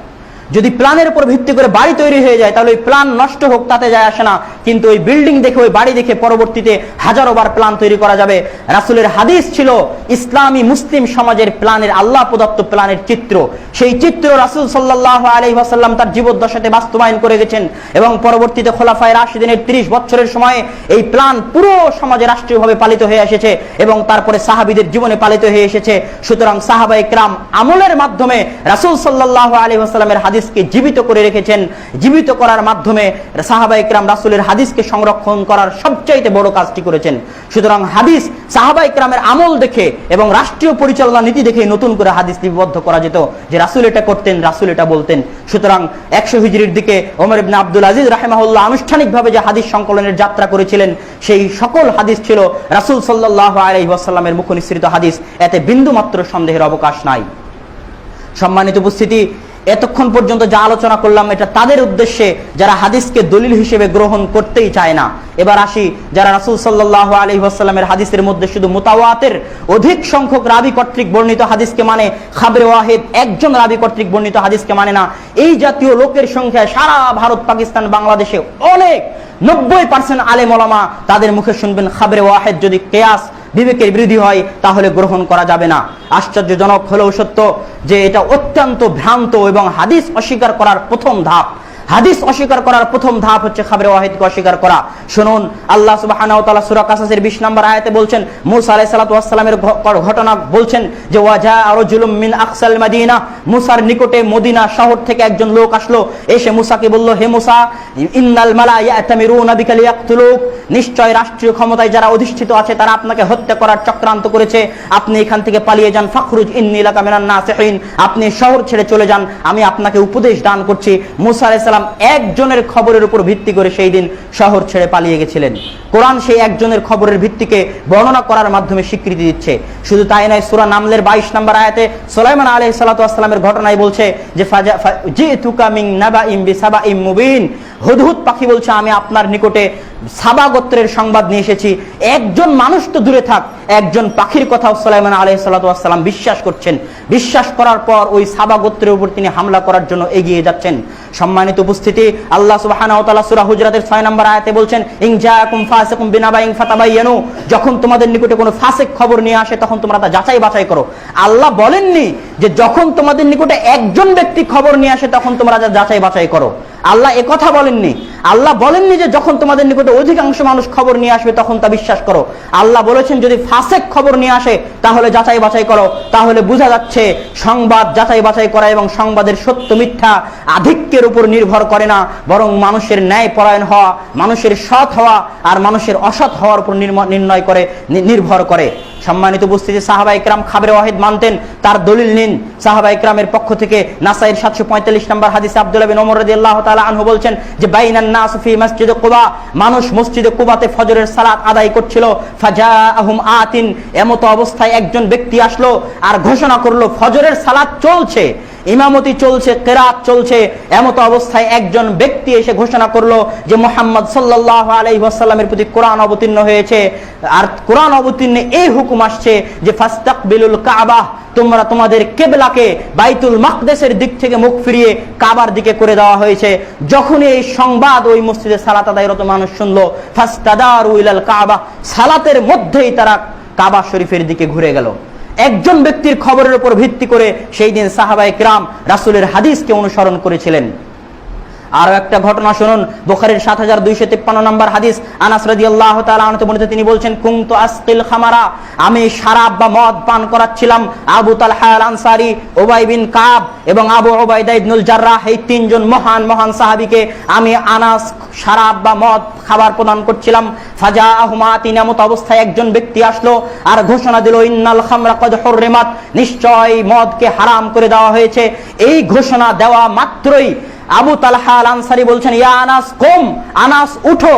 যদি প্ল্যানের উপর ভিত্তি করে বাড়ি তৈরি হয়ে যায় তাহলে ওই প্ল্যান নষ্ট হোক তাতে যায় আসে না, কিন্তু ওই বিল্ডিং দেখে, ওই বাড়ি দেখে পরবর্তীতে হাজারো বার প্ল্যান তৈরি করা যাবে। রাসূলের হাদিস ছিল ইসলামী মুসলিম সমাজের প্ল্যানের, আল্লাহ প্রদত্ত প্ল্যানের চিত্র। সেই চিত্র রাসূল সাল্লাল্লাহু আলাইহি ওয়াসাল্লাম তার জীবদ্দশাতে বাস্তবায়ন করে গেছেন, এবং পরবর্তীতে খোলাফায়ে রাশিদিনের 30 বছরের সময়ে এই প্ল্যান পুরো সমাজে রাষ্ট্রীয়ভাবে পালিত হয়ে এসেছে, এবং তারপরে সাহাবীদের জীবনে পালিত হয়ে এসেছে। সুতরাং সাহাবায়ে কেরাম আমলের মাধ্যমে রাসূল সাল্লাল্লাহু আলাইহি ওয়াসাল্লামের হাদিসকে জীবিত করে রেখেছেন। জীবিত করার মাধ্যমে সাহাবায়ে কেরাম রাসূলের হাদিসকে সংরক্ষণ করার সবচাইতে বড় কাজটি করেছেন। সুতরাং হাদিস সাহাবায়ে কেরামের আমল দেখে এবং রাষ্ট্রীয় পরিচালনা নীতি দেখে নতুন করে হাদিস লিপিবদ্ধ করা যেত, যে রাসূল এটা করতেন, রাসূল এটা বলতেন। সুতরাং 100 হিজরির দিকে ওমর ইবনে আব্দুল আজিজ রাহিমাহুল্লাহ আনুষ্ঠানিকভাবে যে হাদিস সংকলনের যাত্রা করেছিলেন, সেই সকল হাদিস ছিল রাসূল সাল্লাল্লাহু আলাইহি ওয়াসাল্লামের মুখনিসৃত হাদিস, এতে বিন্দুমাত্র সন্দেহের অবকাশ নাই। সম্মানিত উপস্থিতি, এতক্ষণ পর্যন্ত যা আলোচনা করলাম এটা তাদের উদ্দেশ্যে যারা হাদিসকে দলিল হিসেবে গ্রহণ করতেই চায় না। এবার আসি যারা রাসূল সাল্লাল্লাহু আলাইহি ওয়াসাল্লামের হাদিসের মধ্যে শুধু মুতাওয়াতির অধিক সংখ্যক রাবী কর্তৃক বর্ণিত হাদিসকে মানে, খাবরে ওয়াহিদ একজন রাবী কর্তৃক বর্ণিত হাদিসকে মানে না। এই জাতীয় লোকের সংখ্যা সারা ভারত, পাকিস্তান, বাংলাদেশে অনেক, 90% আলেম ওলামা তাদের মুখে শুনবেন খাবরে ওয়াহিদ যদি কিয়াস বিবেকের বিরোধী হয় তাহলে গ্রহণ করা যাবে না। আশ্চর্যজনক হলেও সত্য যে এটা অত্যন্ত ভ্রান্ত, এবং হাদিস অস্বীকার করার প্রথম ধাপ, হাদিস অস্বীকার করার প্রথম ধাপ হচ্ছে খাবরে ওয়াহিদকে অস্বীকার করা। শুনুন, আল্লাহ সুবহানাহু ওয়া তাআলা সূরা কাসাসের 20 নম্বর আয়াতে বলছেন, মূসা আলাইহিস সালাতু ওয়াস সালামের ঘটনা বলছেন যে ওয়াজা রাজুলুম মিন আকসাল মাদিনা, মূসার নিকটে মদিনা শহর থেকে একজন লোক আসলো, এসে মূসাকে বলল, হে মূসা, ইন্নাল মালা ইয়াতামিরুনা বিকা লিয়াকতুলুক, নিশ্চয় রাষ্ট্রীয় ক্ষমতায় যারা অধিষ্ঠিত আছে তারা আপনাকে হত্যা করার চক্রান্ত করেছে, আপনি এখান থেকে পালিয়ে যান। ফাখরুজ ইন্নী লাকা মিনান নাসিহিন, আপনি শহর ছেড়ে চলে যান, আমি আপনাকে উপদেশ দান করছি। মূসা আলাইহিস সালাম সাল্লাম একজনের খবরের উপর ভিত্তি করে সেই দিন শহর ছেড়ে পালিয়ে গেছিলেন। কোরআন সেই একজনের খবরের ভিত্তিকে বর্ণনা করার মাধ্যমে স্বীকৃতি দিচ্ছে। শুধু তাই নয়, সূরা নামলের 22 নম্বর আয়াতে সুলাইমান আলাইহিস সালাতু ওয়াস সালামের ঘটনায় বলছে যে জিতুকা মিন নাবাইম বিসাবাইম মুবিন, হুদহুদ পাখি বলছে আমি আপনার নিকটে সাবা গোত্রের সংবাদ নিয়ে এসেছি। একজন মানুষ তো দূরে থাক, একজন পাখির কথা সুলাইমান আলাইহিস সালাতু ওয়াস সালাম বিশ্বাস করছেন। বিশ্বাস করার পর ওই সাবা গোত্রের উপর তিনি হামলা করার জন্য এগিয়ে যাচ্ছেন। সম্মানিত উপস্থিতি, আল্লাহ সুবহানাহু ওয়া তাআলা সূরা হুজরাতের 6 নম্বর আয়াতে বলছেন ইন জাআকুম ফাসিকুম বিনাবাইন ফাতাবায়ানু, যখন তোমাদের নিকটে কোনো ফাসিক খবর নিয়ে আসে তখন তোমরা তা যাচাই বাছাই করো। আল্লাহ বলেননি যে যখন তোমাদের নিকটে একজন ব্যক্তি খবর নিয়ে আসে তখন তোমরা যাচাই বাছাই করো। আল্লাহ একথা বলেননি। আল্লাহ বলেননি যে যখন তোমাদের নিকটে অধিকাংশ মানুষ খবর নিয়ে আসবে তখন তা বিশ্বাস করো। আল্লাহ বলেছেন যদি ফাসিক খবর নিয়ে আসে তাহলে যাচাই বাছাই করো। তাহলে বোঝা যাচ্ছে সংবাদ যাচাই বাছাই করা এবং সংবাদের সত্য মিথ্যা আধিক্যের উপর নির্ভর করে না, বরং মানুষের ন্যায় পরায়ণ হওয়া, মানুষের সৎ হওয়া আর মানুষের অসৎ হওয়ার উপর নির্ভর করে। সম্মানিত উপস্থিতি, সাহাবা ইকরাম খাবরে ওয়াহিদ মানতেন, তার দলিল নিন। সাহাবা ইকরামের পক্ষ থেকে নাসাইর 745 নম্বর হাদিসে আব্দুল্লাহ বিন ওমর রাদিয়াল্লাহু তাআলা আনহু বলছেন যে বাইনান নাস ফি মসজিদে কুবা, মানুষ মসজিদে কুবাতে ফজরের সালাত আদায় করছিল। ফাজাআহুম আতিন, এমত অবস্থায় একজন ব্যক্তি আসলো আর ঘোষণা করলো ফজরের সালাত চলছে, ইমামতি চলছে, কিরাত চলছে। এমত অবস্থায় একজন ব্যক্তি এসে ঘোষণা করলো যে মুহাম্মদ সাল্লাল্লাহু আলাইহি ওয়াসাল্লামের প্রতি কোরআন অবতীর্ণ হয়েছে। আর কোরআন অবতীর্ণে এই হুকুম আসছে যে ফাস্তাকবিলুল কাবা, তোমরা তোমাদের কিবলাকে বাইতুল মাকদেসের দিক থেকে মুখ ফিরিয়ে কাবার দিকে করে দেওয়া হয়েছে। যখন এই সংবাদ ওই মসজিদে সালাত আদায়রত মানুষ শুনলো, ফাস্তাদারু ইলাল কাবা, সালাতের মধ্যেই তারা কাবা শরীফের দিকে ঘুরে গেল। একজন ব্যক্তির খবরের উপর ভিত্তি করে সেই দিন সাহাবায়ে কিরাম রাসূলের হাদিসকে অনুসরণ করেছিলেন। আরো একটা ঘটনা শুনুন, বুখারীর 7253 নম্বর হাদিস, আনাস রাদিয়াল্লাহু তাআলা আনহু বর্ণিত, তিনি বলছেন কুনতু আসকিল খামারা, আমি শরাব বা মদ পান করাচ্ছিলাম আবু তালহা আল আনসারী, উবাই বিন কাব এবং আবু উবাইদা ইবনুল জাররাহ, এই তিনজন মহান মহান সাহাবীকে আমি আনাস শরাব বা মদ খাবার প্রদান করছিলাম। ফাজাআহুমা, তিনামত অবস্থায় একজন ব্যক্তি আসলো আর ঘোষণা দিল ইন্নাল খামরা কদ হুররিমাত, নিশ্চয় মদকে হারাম করে দেওয়া হয়েছে। এই ঘোষণা দেওয়া মাত্রই আবু তালহা আল আনসারী বলছেন ইয়া আনাস কুম, আনাস উঠো,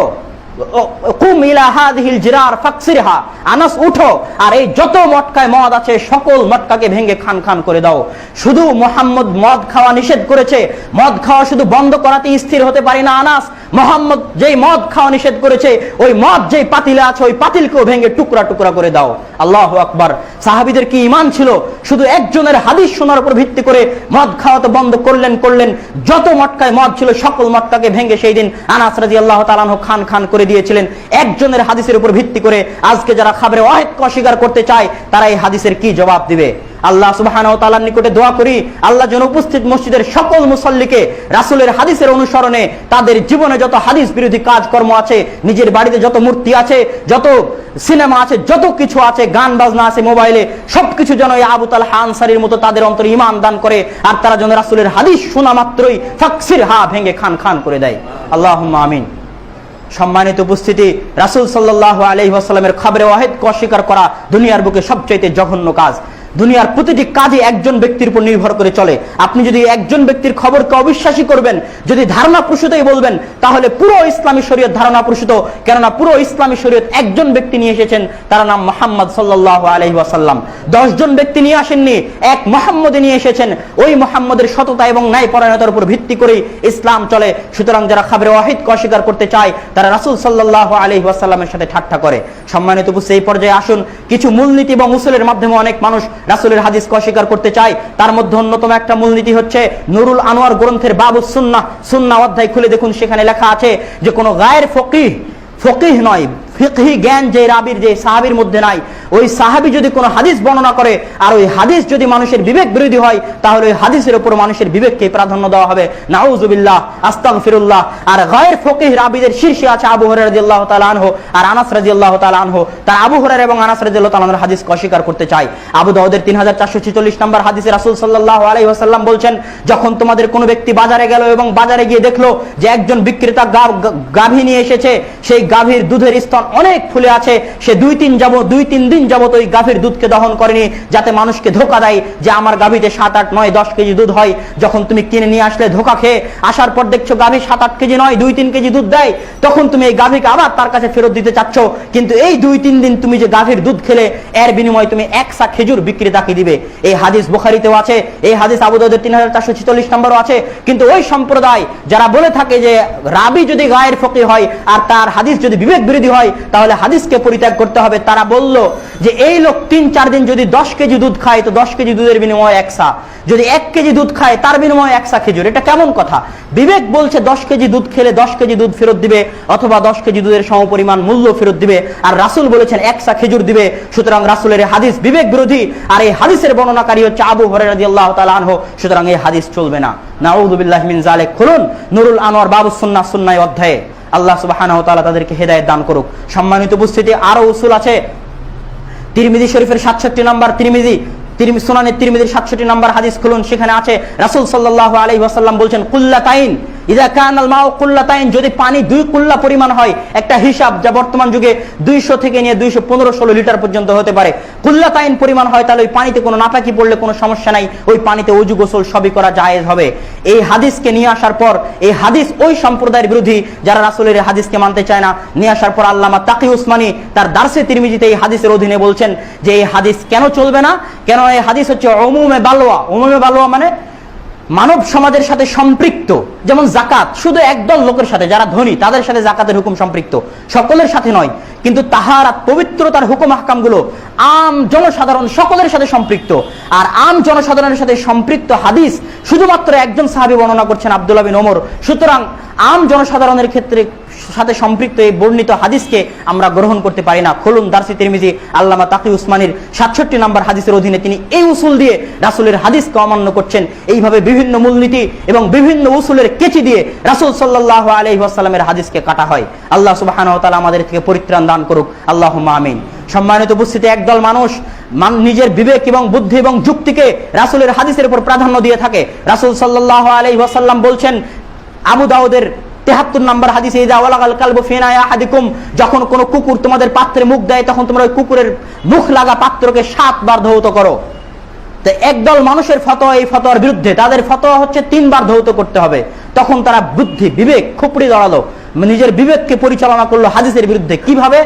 কুম ইলা হাযিহিল জিরার ফাকসিরহা, আনাস উঠো আর এই যত মটকায় মদ আছে সকল মটকাকে ভেঙে খান খান করে দাও। শুধু মুহাম্মদ মদ খাওয়া নিষেধ করেছে, মদ খাওয়া শুধু বন্ধ করাতে স্থির হতে পারে না আনাস, মুহাম্মদ যেই মদ খাওয়া নিষেধ করেছে ওই মদ যেই পাতিলে আছে ওই পাতিলকেও ভেঙে টুকরা টুকরা করে দাও। আল্লাহু আকবার। সাহাবীদের কি ঈমান ছিল! শুধু একজনের হাদিস শোনার উপর ভিত্তি করে মদ খাওয়া তো বন্ধ করলেন, যত মটকায় মদ ছিল সকল মটকাকে ভেঙে সেই দিন আনাস রাদিয়াল্লাহু তাআলা আনহু খান খান করে দিয়েছিলেন একজনের হাদিসের উপর ভিত্তি করে। আজকে যারা খাবরে ওয়াহিদকে অস্বীকার করতে চায় তারা এই হাদিসের কি জবাব দিবে? আল্লাহ সুবহানাহু ওয়া তাআলার নিকটে দোয়া করি, আল্লাহ যেন উপস্থিত মসজিদের সকল মুসল্লিকে রাসূলের হাদিসের অনুসরণে তাদের জীবনে যত হাদিস বিরোধী কাজকর্ম আছে, নিজের বাড়িতে যত মূর্তি আছে, যত সিনেমা আছে, যত কিছু আছে, গান বাজনা আছে মোবাইলে, সবকিছু যেন এই আবু তালহা আনসারীর মতো তাদের অন্তরে ঈমান দান করে আর তারা যেন রাসূলের হাদিস শোনা মাত্রই ফাকসিরহা ভেঙে খান খান করে দেয়। আল্লাহুম্মা আমিন। সম্মানিত উপস্থিতি, রাসূল সাল্লাল্লাহু আলাইহি ওয়াসাল্লামের খবরে ওয়াহিদকে অস্বীকার করা দুনিয়ার বুকে সবচেয়ে জঘন্য কাজ। দুনিয়ার প্রতিটি কাজই একজন ব্যক্তির উপর নির্ভর করে চলে। আপনি যদি একজন ব্যক্তির খবরকে অবিশ্বাসী করবেন, যদি ধারণা প্রসূতই বলবেন, তাহলে পুরো ইসলামী শরীয়ত ধারণা প্রসূত। কেননা পুরো ইসলামী শরীয়ত একজন ব্যক্তি নিয়ে এসেছেন, তার নাম মুহাম্মদ সাল্লাল্লাহু আলাইহি ওয়াসাল্লাম। 10 জন ব্যক্তি নিয়ে আসেননি, এক মুহাম্মদ নিয়ে এসেছেন। ওই মুহাম্মদের সততা এবং ন্যায়পরায়ণতার উপর ভিত্তি করেই ইসলাম চলে। সুতরাং যারা খবরে ওয়াহিদকে অস্বীকার করতে চায় তারা রাসূল সাল্লাল্লাহু আলাইহি ওয়াসাল্লামের সাথে ঠাট্টা করে। সম্মানিত উপস্থিতি, এই পর্যায়ে আসুন, কিছু মূলনীতি এবং উসুলের মাধ্যমে অনেক মানুষ রাসূলের হাদিসকে অস্বীকার করতে চায়। তার মধ্যে অন্যতম একটা মূলনীতি হচ্ছে নুরুল আনোয়ার গ্রন্থের বাবুস সুন্নাহ, সুন্নাহ অধ্যায় খুলে দেখুন, সেখানে লেখা আছে যে কোনো গায়ের ফকিহ নয়, ফিকহি জ্ঞান যে রাবির যে সাহাবীর মধ্যে নাই, ওই সাহাবী যদি কোনো হাদিস বর্ণনা করে আর ওই হাদিস যদি মানুষের বিবেক বিরোধী হয় তাহলে ওই হাদিসের উপর মানুষের বিবেককে প্রাধান্য দেওয়া হবে। নাউযুবিল্লাহ, আস্তাগফিরুল্লাহ। আর গায়ের ফকিহ রাবিদের শীর্ষে আছে আবু হুরায়রা রাদিয়াল্লাহু তাআলা আনহু আর আনাস রাদিয়াল্লাহু তাআলা আনহু। তার আবু হুরায়রা এবং আনাস রাদিয়াল্লাহু তাআলা আনহুর হাদিসকে অস্বীকার করতে চায়। আবু দাউদের 3446 নম্বর হাদিসে রাসূল সাল্লাল্লাহু আলাইহি ওয়াসাল্লাম বলছেন, যখন তোমাদের কোনো ব্যক্তি বাজারে গেল এবং বাজারে গিয়ে দেখলো যে একজন বিক্রেতা গাভী নিয়ে এসেছে, সেই গাভীর দুধের স্তন স্তন অনেক ফুলে আছে, সে 2-3 দিন যাবত ওই গাভীর দুধকে দহন করেনি, যাতে মানুষকে ধোকা দেয় যে আমার গাভীতে 7, 8, 9, 10 কেজি দুধ হয়। যখন তুমি কিনে নিয়ে আসলে ধোকা খেয়ে আসার পর দেখছো গাভী 7, 8 কেজি নয়, 2-3 কেজি দুধ দেয়, তখন তুমি এই গাভীকে আবার তার কাছে ফেরত দিতে চাচ্ছ। কিন্তু এই 2-3 দিন তুমি যে গাভীর দুধ খেলে, এর বিনিময়ে তুমি 1 সা খেজুর বিক্রেতাকে দিবে। এই হাদিস বুখারীতেও আছে, এই হাদিস আবু দাউদের 3446 নম্বরও আছে। কিন্তু ওই সম্প্রদায় যারা বলে থাকে যে রাবি যদি গায়ের ফকিহ হয় আর তার হাদিস যদি বিবেক বিরোধী হয় তাহলে হাদিসকে পরিত্যাগ করতে হবে, তারা বলল যে এই লোক 3-4 দিন যদি 10 কেজি দুধ খায় তো 10 কেজি দুধের বিনিময়ে 1 সা, যদি 1 কেজি দুধ খায় তার বিনিময়ে 1 সা খেজুর। এটা কেমন কথা? বিবেক বলছে 10 কেজি দুধ খেলে 10 কেজি দুধ ফেরত দিবে অথবা 10 কেজি দুধের সমপরিমাণ মূল্য ফেরত দিবে, আর রাসূল বলেছেন 1 সা খেজুর দিবে। সুতরাং রাসূলের হাদিস বিবেক বিরোধী, আর এই হাদিসের বর্ণনাকারী হচ্ছে আবু হুরায়রা রাদিয়াল্লাহু তাআলা আনহু। সুতরাং এই হাদিস চলবে না। নাউযু বিল্লাহি মিন যালিক। খুলুন নুরুল আনোয়ার বাবুস সুন্নাহ সুন্নাহ অধ্যায়ে। আল্লাহ সুবহানাহু ওয়া তাআলা তাদেরকে হেদায়েত দান করুক। সম্মানিত উপস্থিতি, আরো উসুল আছে। তিরমিজি শরীফের 67 নম্বর, সুনানে তিরমিজির 67 নম্বর হাদিস খুলুন, সেখানে আছে রাসূল সাল্লাল্লাহু আলাইহি ওয়াসাল্লাম বলছেন কুল্লাতাইন ইযা কানাল মাউ কুল্লাতাইন, যদি পানি 2 কুল্লা পরিমাণ হয়, একটা হিসাব যা বর্তমান যুগে 200 থেকে নিয়ে 215-16 লিটার পর্যন্ত হতে পারে, কুল্লাতাইন পরিমাণ হয়, তাহলে ওই পানিতে কোনো নাপাকি পড়লে কোনো সমস্যা নাই, ওই পানিতে ওযু গোসল সবই করা জায়েজ হবে। এই হাদিসকে নিয়ে আসার পর, এই হাদিস ওই সম্প্রদায়ের বিরোধী যারা রাসূলের হাদিসকে মানতে চায় না, নিয়ে আসার পর আল্লামা তাকি উসমানী তার দারসে তিরমিজিতে এই হাদিসের অধীনে বলছেন যে এই হাদিস কেন চলবে না, কেন এই হাদিস হচ্ছে উমুমে বালওয়া। উমুমে বালওয়া মানে মানব সমাজের সাথে সম্পৃক্ত। যেমন জাকাত শুধু একদল লোকের সাথে, যারা ধনী তাদের সাথে জাকাতের হুকুম সম্পৃক্ত, সকলের সাথে নয়। কিন্তু তাহারাত পবিত্রতার হুকুম আহকামগুলো আম জনসাধারণ সকলের সাথে সম্পৃক্ত। আর আম জনসাধারণের সাথে সম্পৃক্ত হাদিস শুধুমাত্র একজন সাহাবী বর্ণনা করছেন, আব্দুল্লাহ বিন ওমর। সুতরাং আম জনসাধারণের ক্ষেত্রে সাথে সম্পৃক্ত এই বর্ণিত হাদিসকে আমরা গ্রহণ করতে পারি না। খুলুন দারসে তিরমিজি আল্লামা তাকি উসমানীর 67 নম্বর হাদিসের অধীনে তিনি এই উসুল দিয়ে রাসূলের হাদিসকে অমান্য করছেন। এইভাবে বিভিন্ন মূলনীতি এবং বিভিন্ন উসুলের কেচি দিয়ে রাসূল সাল্লাল্লাহু আলাইহি ওয়াসাল্লামের হাদিসকে কাটা হয়। আল্লাহ সুবহানাহু ওয়া তাআলা আমাদের থেকে পরিত্রাণ দান করুক, আল্লাহুম্মা আমিন। সম্মানিত উপস্থিতি, একদল মানুষ নিজের বিবেক এবং বুদ্ধি এবং যুক্তিকে রাসূলের হাদিসের উপর প্রাধান্য দিয়ে থাকে। রাসূল সাল্লাল্লাহু আলাইহি ওয়াসাল্লাম বলছেন, আবু দাউদের 73 নম্বর হাদিসে, ইযা ওয়ালাগাল কালবু ফি ইনাই আহাদিকুম, যখন কোনো কুকুর তোমাদের পাত্রে মুখ দেয় তখন তোমরা ওই কুকুরের মুখ লাগা পাত্রকে 7 বার ধৌত করো। তো একদল মানুষের ফতোয়া এই ফতোয়ার বিরুদ্ধে, তাদের ফতোয়া হচ্ছে 3 বার ধৌত করতে হবে। তখন তারা বুদ্ধি বিবেক খুপড়ি দাঁড়ালো, নিজের বিবেককে পরিচালনা করলো হাদিসের বিরুদ্ধে। কিভাবে?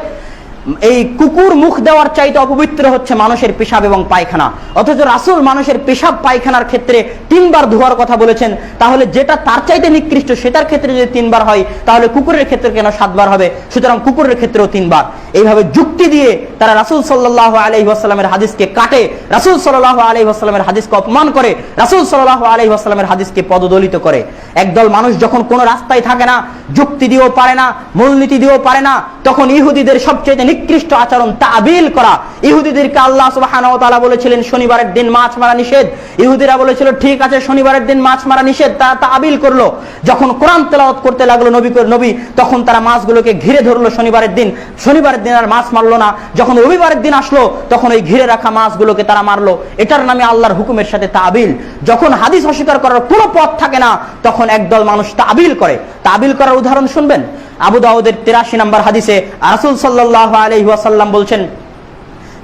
এই কুকুর মুখ দেওয়ার চাইতে অপবিত্র হচ্ছে মানুষের পেশাব এবং পায়খানা, অথচ রাসূল মানুষের পেশাব পায়খানার ক্ষেত্রে 3 বার ধোয়ার কথা বলেছেন। তাহলে যেটা তার চাইতে নিকৃষ্ট সেটার ক্ষেত্রে যদি 3 বার হয়, তাহলে কুকুরের ক্ষেত্রে কেন 7 বার হবে? সুতরাং কুকুরের ক্ষেত্রেও 3 বার। এইভাবে যুক্তি দিয়ে তারা রাসূল সাল্লাল্লাহু আলাইহি ওয়াসাল্লামের হাদিসকে কাটে, রাসূল সাল্লাল্লাহু আলাইহি ওয়াসাল্লামের হাদিসকে অপমান করে, রাসূল সাল্লাল্লাহু আলাইহি ওয়াসাল্লামের হাদিসকে পদদলিত করে। একদল মানুষ যখন কোনো রাস্তায় থাকে না, যুক্তি দিয়েও পারে না, মূলনীতি দিয়েও পারে না, তখন ইহুদিদের সবচেয়ে নিকৃষ্ট আচরণ তাবিল করা। ইহুদিদেরকে আল্লাহ সুবহানাহু ওয়া তাআলা বলেছিলেন শনিবারের দিন মাছ মারা নিষেধ, ইহুদিরা বলেছিল ঠিক আছে শনিবারের দিন মাছ মারা নিষেধ, তারা তাবিল করলো। যখন কোরআন তেলাওয়াত করতে লাগলো নবী, তখন তারা মাছগুলোকে ঘিরে ধরলো শনিবারের দিন আর মাছ মারলো না। যখন রবিবারের দিন আসলো তখন ওই ঘিরে রাখা মাছগুলোকে তারা মারলো। এটার নামে আল্লাহর হুকুমের সাথে তাবিল। যখন হাদিস অস্বীকার করার কোনো পথ থাকে না তখন একদল মানুষ তাবিল করে। তাবিল করার উদাহরণ শুনবেন, আবু দাউদের 83 নম্বর হাদিসে রাসূল সাল্লাল্লাহু আলাইহি ওয়াসাল্লাম বলছেন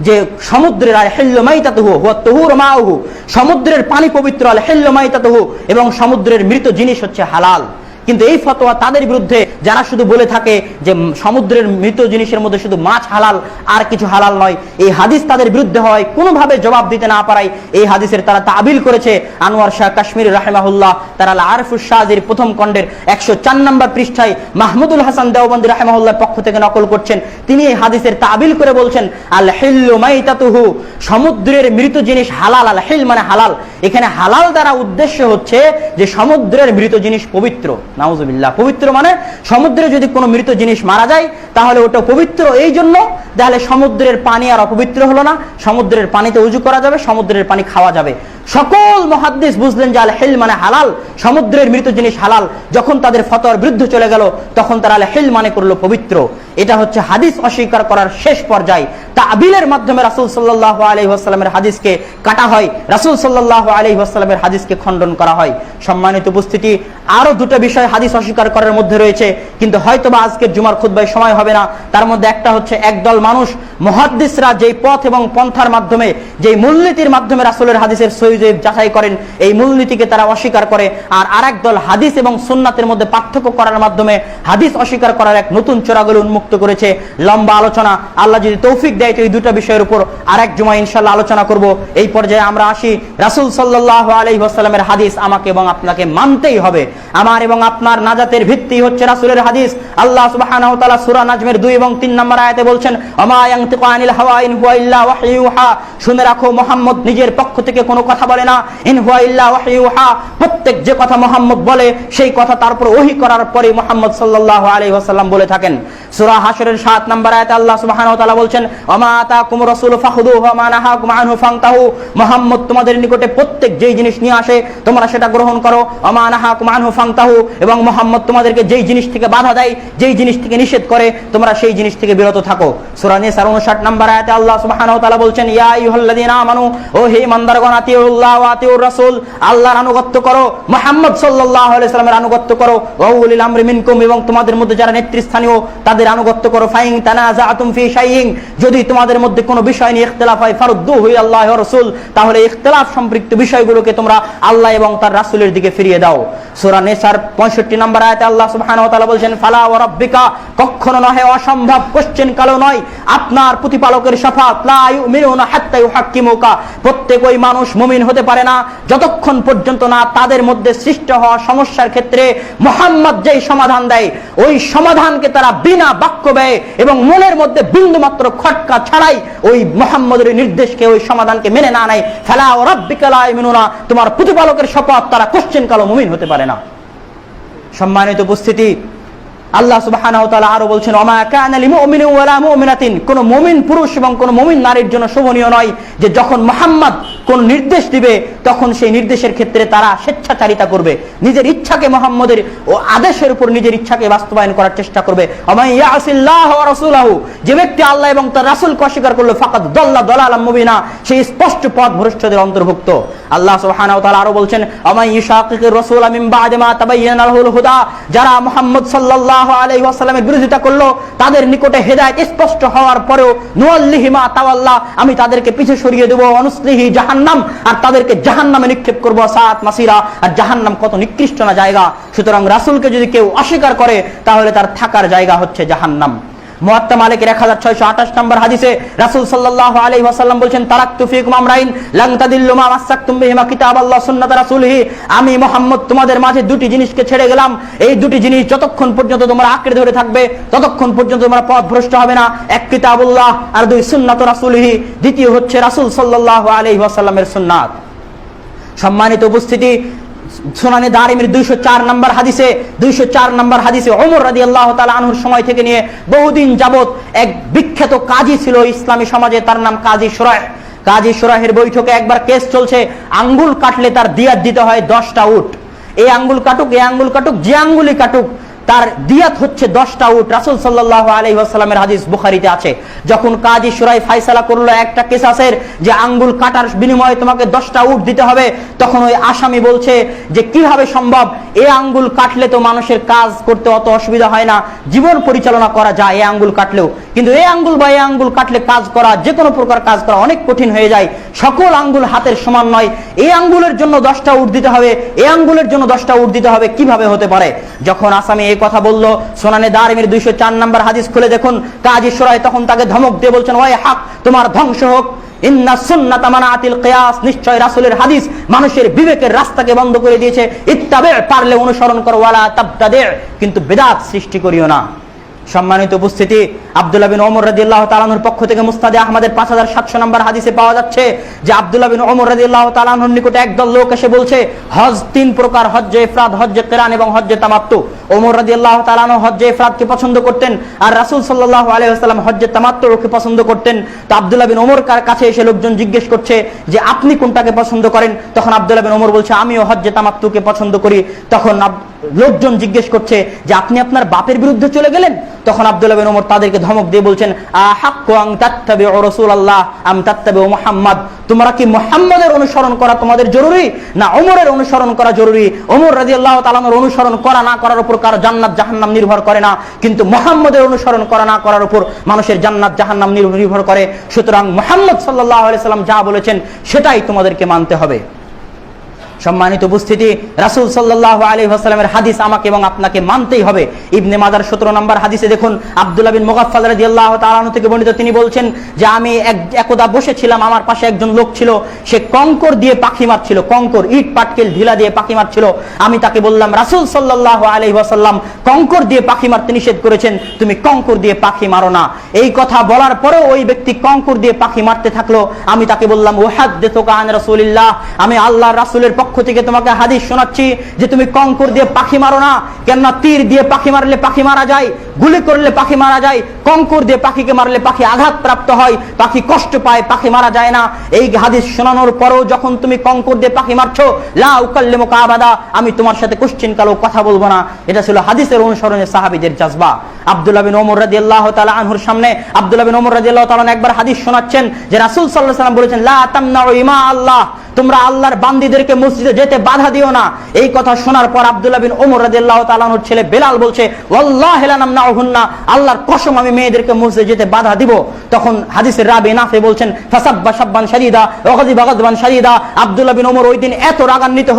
যে সমুদ্রের আল হিল্লু মাইতাতুহু ওয়া তুহুরু মাউহু, সমুদ্রের পানি পবিত্র, আল হিল্লু মাইতাতুহু, এবং সমুদ্রের মৃত জিনিস হচ্ছে হালাল। কিন্তু এই ফতোয়া তাদের বিরুদ্ধে যারা শুধু বলে থাকে যে সমুদ্রের মৃত জিনিসের মধ্যে শুধু মাছ হালাল আর কিছু হালাল নয়। এই হাদিস তাদের বিরুদ্ধে হয়, কোনোভাবে জবাব দিতে না পারায় এই হাদিসের তারা তাবিল করেছে। আনোয়ার শাহ কাশ্মীরি রাহিমাহুল্লাহ তারা আল আরফুস শাযির প্রথম খণ্ডের 104 নম্বর পৃষ্ঠায় মাহমুদুল হাসান দেওবন্দি রাহিমাহুল্লাহর পক্ষ থেকে নকল করছেন। তিনি এই হাদিসের তাবিল করে বলছেন আল হিল্লু মাইতাতুহু, সমুদ্রের মৃত জিনিস হালাল। আল হিল মানে হালাল। এখানে হালাল দ্বারা উদ্দেশ্য হচ্ছে যে সমুদ্রের মৃত জিনিস পবিত্র। নাউজুবিল্লাহ। পবিত্র মানে সমুদ্রে যদি কোনো মৃত জিনিস মারা যায় তাহলে ওটা পবিত্র। এই জন্য তাহলে সমুদ্রের পানি আর অপবিত্র হলো না, সমুদ্রের পানিতে উজু করা যাবে, সমুদ্রের পানি খাওয়া যাবে। সকল মুহাদ্দিস বুঝলেন যে আল হিল মানে হালাল, সমুদ্রের মৃত জিনিস হালাল। যখন তাদের ফতোয়ার বিরুদ্ধে চলে গেল তখন তারা আল হিল মানে করলো পবিত্র। এটা হচ্ছে হাদিস অস্বীকার করার শেষ পর্যায়। তাবিলের মাধ্যমে রাসূল সাল্লাল্লাহু আলাইহি ওয়াসাল্লামের হাদিসকে কাটা হয়, রাসূল সাল্লাল্লাহু আলাইহি ওয়াসাল্লামের হাদিসকে খণ্ডন করা হয়। সম্মানিত উপস্থিতি, আরো দুটো বিষয় বিষয় হাদিস অস্বীকার করার মধ্যে রয়েছে, কিন্তু হয়তোবা আজকের জুমার খুতবায় সময় হবে না। তার মধ্যে একটা হচ্ছে, একদল মানুষ মুহাদ্দিসরা যেই পথ এবং পন্থার মাধ্যমে, যেই মূলনীতির মাধ্যমে রাসূলের হাদিসের সহিহ যাচাই করেন, এই মূলনীতিকে তারা অস্বীকার করে। আর আরেক দল হাদিস এবং সুন্নাতের মধ্যে পার্থক্য করার মাধ্যমে হাদিস অস্বীকার করার এক নতুন চোরাগুলো উন্মুক্ত করেছে। লম্বা আলোচনা, আল্লাহ যদি তৌফিক দেয় তো এই দুটো বিষয়ের উপর আরেক জুমায় ইনশাআল্লাহ আলোচনা করব। এই পর্যায়ে আমরা আসি, রাসূল সাল্লাল্লাহু আলাইহি ওয়াসাল্লামের হাদিস আমাকে এবং আপনাকে মানতেই হবে। আমার এবং আপনার নাজাতের ভিত্তি হচ্ছে রাসূলের হাদিস। আল্লাহ সুবহানাহু ওয়া তাআলা সূরা নাজমের 2 এবং 3 নম্বর আয়াতে বলছেন, ওমা ইয়ানতিকু আনিল হাওয়া ইন হুয়া ইল্লা ওয়াহয়ুহা। শুনে রাখো, মুহাম্মদ নিজের পক্ষ থেকে কোনো কথা বলে না। ইন হুয়া ইল্লা ওয়াহয়ুহা, প্রত্যেক যে কথা মুহাম্মদ বলে সেই কথা তারপর ওহী করার পরে মুহাম্মদ সাল্লাল্লাহু আলাইহি ওয়াসাল্লাম বলে থাকেন। সূরা হাশরের 7 নম্বর আয়াতে আল্লাহ সুবহানাহু ওয়া তাআলা বলছেন, ওমা আতাকুমুর রাসূলু ফাখুযুহু ওয়া মা নাহাকুম আনহু ফান্তাহু। মুহাম্মদ তোমাদের নিকটে প্রত্যেক যেই জিনিস নিয়ে আসে তোমরা সেটা গ্রহণ করো। ওয়া মা নাহাকুম আনহু ফান্তাহু, এবং মুহাম্মদ তোমাদেরকে যেই জিনিস থেকে বাধা দেয়, যেই জিনিস থেকে নিষেধ করে, তোমরা সেই জিনিস থেকে বিরত থাকো। সূরা নিসার 59 নম্বর আয়াতে আল্লাহ সুবহানাহু ওয়া তাআলা বলছেন, ইয়া আইয়ুহাল্লাযীনা আমানু, ও হে ঈমানদারগণ, আতিউল্লাহ ওয়া আতিউর রাসূল, আল্লাহর আনুগত্য করো, মুহাম্মদ সাল্লাল্লাহু আলাইহি ওয়াসাল্লামের আনুগত্য করো। ওয়া উলিল আমরি মিনকুম, এবং তোমাদের মধ্যে যারা নেতৃস্থানীয় তাদের আনুগত্য করো। ফাইন তানাযাআতুম ফি শাইইন, যদি তোমাদের মধ্যে কোনো বিষয় নিয়ে ইখতিলাফ হয়, ফারুদ্দুহু ইলাল্লাহি ওয়া রাসূল, তাহলে ইখতিলাফ সম্পৃক্ত বিষয়গুলোকে তোমরা আল্লাহ এবং তার রাসূলের দিকে ফিরিয়ে দাও। সূরা নিসার 65 নম্বর আয়াতে আল্লাহ সুবহানাহু ওয়া তাআলা বলেন, ফালা ওয়া রাব্বিকা, কখনো নয়, অসম্ভব, কোশ্চেন কালো নয়, আপনার প্রতিপালকের শপথ, লা ইউমিনুনা হাত্তা ইউহাক্কিমুকা, প্রত্যেক ওই মানুষ মুমিন হতে পারে না যতক্ষণ পর্যন্ত না তাদের মধ্যে সৃষ্ট হওয়া সমস্যার ক্ষেত্রে মুহাম্মদ যেই সমাধান দেয় ওই সমাধানকে তারা বিনা বাক্য ব্যয় এবং মনের মধ্যে বিন্দুমাত্র খটকা ছাড়াই ওই মুহাম্মদের নির্দেশকে, ওই সমাধানকে মেনে না নেয়। ফালা ওয়া রাব্বিকা লা ইউমিনুনা, তোমার প্রতিপালকের শপথ, তারা কোশ্চেন কালো মুমিন হতে পারে না। সম্মানিত উপস্থিতি, আল্লাহ সুবহানাহু ওয়া তাআলা আরো বলছেন, ওমা কানা লিমুমিনিন ওয়ালা মুমিনাতিন, কোন মুমিন পুরুষ এবং কোন মুমিন নারীর জন্য শোভনীয় নয় যে যখন মুহাম্মদ কোন নির্দেশ দিবে তখন সেই নির্দেশের ক্ষেত্রে তারা স্বেচ্ছাচারিতা করবে, নিজের ইচ্ছাকে মুহাম্মদের ও আদেশের উপর নিজের ইচ্ছাকে বাস্তবায়ন করার চেষ্টা করবে। ওমা ইয়াসিল্লাহ ওয়া রাসূলাহু, যে ব্যক্তি আল্লাহ এবং তার রাসূলকে অস্বীকার করলো, ফাকাদ দাল্লা দালালাম মুবিনা, সেই স্পষ্ট পথ ভ্রষ্টদের অন্তর্ভুক্ত। আল্লাহ সুবহানাহু ওয়া তাআলা আরো বলছেন, ওমা ইশাকিকির রাসূল মিন বা'দি মা তাবায়্যানা লাহুল হুদা, যারা মুহাম্মদ সাল্লাল্লাহু আলাইহি ওয়াসাল্লামের বিরোধিতা করলো তাদের নিকটে হেদায়েত স্পষ্ট হওয়ার পরেও, নুয়াল্লিহি মা তাওয়াল্লা, আমি তাদেরকে পিছে সরিয়ে দেব, অনুসলিহি জাহান্নাম, আর তাদেরকে জাহান্নামে নিক্ষেপ করব, সাআত মাসিরা, আর জাহান্নাম কত নিকৃষ্ট না জায়গা। সুতরাং রাসূলকে যদি কেউ অস্বীকার করে তাহলে তার থাকার জায়গা হচ্ছে জাহান্নাম। মুয়াত্তা মালিকের 1628 নম্বর হাদিসে রাসূল সাল্লাল্লাহু আলাইহি ওয়াসাল্লাম বলেন, তারাকতু ফীকুম আমরাইন লান তাদিল্লু মা মাসসাকতুম বিহিমা কিতাবাল্লাহ সুন্নাত রাসূলিহি, আমি মুহাম্মদ তোমাদের মাঝে দুটি জিনিসকে ছেড়ে গেলাম, এই দুটি জিনিস যতক্ষণ পর্যন্ত তোমরা আঁকড়ে ধরে থাকবে ততক্ষণ পর্যন্ত তোমরা পথভ্রষ্ট হবে না। এক কিতাবুল্লাহ, আর দুই সুন্নাত রাসূলিহি, দ্বিতীয় হচ্ছে রাসূল সাল্লাল্লাহু আলাইহি ওয়াসাল্লামের সুন্নাত। সম্মানিত উপস্থিতি, সুনানে দারিমির 204 নম্বর হাদিসে ওমর রাদিয়াল্লাহু তাআলা আনহুর সময় থেকে নিয়ে বহুদিন যাবত এক বিখ্যাত কাজী ছিল ইসলামী সমাজে, তার নাম কাজী শুরাহ। কাজী শুরাহের বৈঠকে একবার কেস চলছে, আঙ্গুল কাটলে তার দিয়াত দিতে হয় 10টা উট। এই আঙ্গুল কাটুক, এই আঙ্গুল কাটুক, যে আঙ্গুলি কাটুক তার দিয়াত হচ্ছে 10টা উট। রাসূল সাল্লাল্লাহু আলাইহি ওয়াসাল্লামের হাদিস বুখারীতে আছে। যখন কাজী শুরাই ফয়সালা করলো একটা কেসাসের যে আঙ্গুল কাটার বিনিময়ে তোমাকে 10টা উট দিতে হবে, তখন ওই আসামি বলছে যে কিভাবে সম্ভব, এই আঙ্গুল কাটলে তো মানুষের কাজ করতে অত অসুবিধা হয় না, জীবন পরিচালনা করা যায় এই আঙ্গুল কাটলেও, কিন্তু এই আঙ্গুল বা এই আঙ্গুল কাটলে কাজ করা, যে কোনো প্রকার কাজ করা অনেক কঠিন হয়ে যায়, সকল আঙ্গুল হাতের সমান নয়, এই আঙ্গুলের জন্য 10টা উট দিতে হবে, এই আঙ্গুলের জন্য 10টা উট দিতে হবে, কিভাবে হতে পারে? যখন আসামি এই কথা বলল, সুনানে দারিমির 204 নম্বর হাদিস খুলে দেখুন, কাজী শুরাই তখন তাকে ধমক দিয়ে বলছেন, ওয়াই হাক, তোমার ধ্বংস হোক, ইন্না সুন্নাতা মানাতিল কিয়াস, নিশ্চয় রাসূলের হাদিস মানুষের বিবেকের রাস্তাকে বন্ধ করে দিয়েছে, ইত্তাবি, পারলে অনুসরণ করো, ওয়ালা তাবতাদি, কিন্তু বিদআত সৃষ্টি করিও না। সম্মানিত উপস্থিতি, আব্দুল্লাহ বিন ওমর রাদিয়াল্লাহু তাআলা আনহুর পক্ষ থেকে মুসনাদে আহমদের 5700 নম্বর হাদিসে পাওয়া যাচ্ছে যে আব্দুল্লাহ বিন ওমর রাদিয়াল্লাহু তাআলা আনহুর নিকটে একদল লোক এসে বলছে, হজ 3 প্রকার, হজ্জে ইফরাদ, হজ্জে কিরান এবং হজ্জে তামাত্তু। ওমর রাদিয়াল্লাহু তাআলা আনহু হজ্জে ইফরাদকে পছন্দ করতেন, আর রাসূল সাল্লাল্লাহু আলাইহি ওয়াসাল্লাম হজ্জে তামাত্তুকে পছন্দ করতেন। তো আব্দুল্লাহ বিন ওমর কাছে এসে লোকজন জিজ্ঞেস করছে যে আপনি কোনটাকে পছন্দ করেন? তখন আব্দুল্লাহ বিন ওমর বলছে, আমিও হজ্জে তামাত্তুকে পছন্দ করি। তখন লোকজন জিজ্ঞেস করছে যে আপনি আপনার বাপের বিরুদ্ধে চলে গেলেন। তখন আব্দুল্লাহ বিন ওমর তাদেরকে ধমক দিয়ে বলছেন, আহাক্কু আন তাত্তাবিউ রাসূলুল্লাহ আম তাত্তাবিউ মুহাম্মদ, তোমরা কি মুহাম্মদের অনুসরণ করা তোমাদের জরুরি না ওমরের অনুসরণ করা জরুরি? ওমর রাদিয়াল্লাহু তাআলা আনহুর অনুসরণ করা না করার উপর কারো জান্নাত জাহান্নাম নির্ভর করে না, কিন্তু মুহাম্মদের অনুসরণ করা না করার উপর মানুষের জান্নাত জাহান্নাম নির্ভর করে। সুতরাং মুহাম্মদ সাল্লাল্লাহু আলাইহি সাল্লাম যা বলেছেন সেটাই তোমাদেরকে মানতে হবে। সম্মানিত উপস্থিতি, রাসূল সাল্লাল্লাহু আলাইহি ওয়াসাল্লামের হাদিস আমাকে এবং আপনাকে মানতেই হবে। ইবনে মাজার 17 নম্বর হাদিসে দেখুন, আব্দুল্লাহ বিন মুগাফফাল রাদিয়াল্লাহু তাআলা আনহু থেকে বর্ণিত, তিনি বলছেন যে আমি একদা বসেছিলাম, আমার পাশে একজন লোক ছিল, সে কঙ্কর দিয়ে পাখি মারছিল, কঙ্কর ইট পাটকেল ঢিলা দিয়ে পাখি মারছিল। আমি তাকে বললাম, রাসূল সাল্লাল্লাহু আলাইহি ওয়াসাল্লাম কঙ্কর দিয়ে পাখি মারতে নিষেধ করেছেন, তুমি কঙ্কর দিয়ে পাখি মারো না। এই কথা বলার পরেও ওই ব্যক্তি কঙ্কর দিয়ে পাখি মারতে থাকলো। আমি তাকে বললাম, উহাদ্দিসুকা আন রাসূলিল্লাহ, আমি আল্লাহর রাসূলের পক্ষ থেকে তোমাকে হাদিস শোনাচ্ছি যে তুমি কঙ্কর দিয়ে পাখি মারো না। কেননা তীর দিয়ে পাখি মারলে পাখি মারা যায়, গুলি করলে পাখি মারা যায়, কঙ্কর দিয়ে পাখিকে মারলে পাখি আঘাতপ্রাপ্ত হয়, পাখি কষ্ট পায়, পাখি মারা যায় না। এই হাদিস শোনানোর পরেও যখন তুমি কঙ্কর দিয়ে পাখি মারছো, লা উকাল্লিমুকা আবাদা, আমি তোমার সাথে কোশ্চিন কালো কথা বলবো না। এটা ছিল হাদিসের অনুসরণে সাহাবীদের জজবা। আব্দুল্লাহ বিন ওমর রাদিয়াল্লাহু তাআলা আনহুর সামনে আব্দুল্লাহ বিন ওমর রাদিয়াল্লাহু তাআলা একবার হাদিস শোনাচ্ছেন যে রাসূল সাল্লাল্লাহু আলাইহি ওয়াসাল্লাম বলেছেন, লা তামনাউ ইমা আল্লাহ, তোমরা আল্লাহর বান্দীদেরকে মসজিদে যেতে বাধা দিও না। এই কথা শোনার পর আব্দুল্লাহ বিন ওমর রাদিয়াল্লাহু তাআলা আনহুর ছেলে বেলাল বলছে, ওয়াল্লাহি লা নামনাউহুন্না, আল্লাহর কসম আমি মেয়েদেরকে মসজিদে যেতে বাধা দিব। তখন হাদিসের রাবি নাফি বলছেন, ফাসাব্বা শাব্বান শাদীদা ওয়া গাযিবা গাযবান শাদীদা, আব্দুল্লাহ বিন ওমর ওই দিন এত রাগান্বিত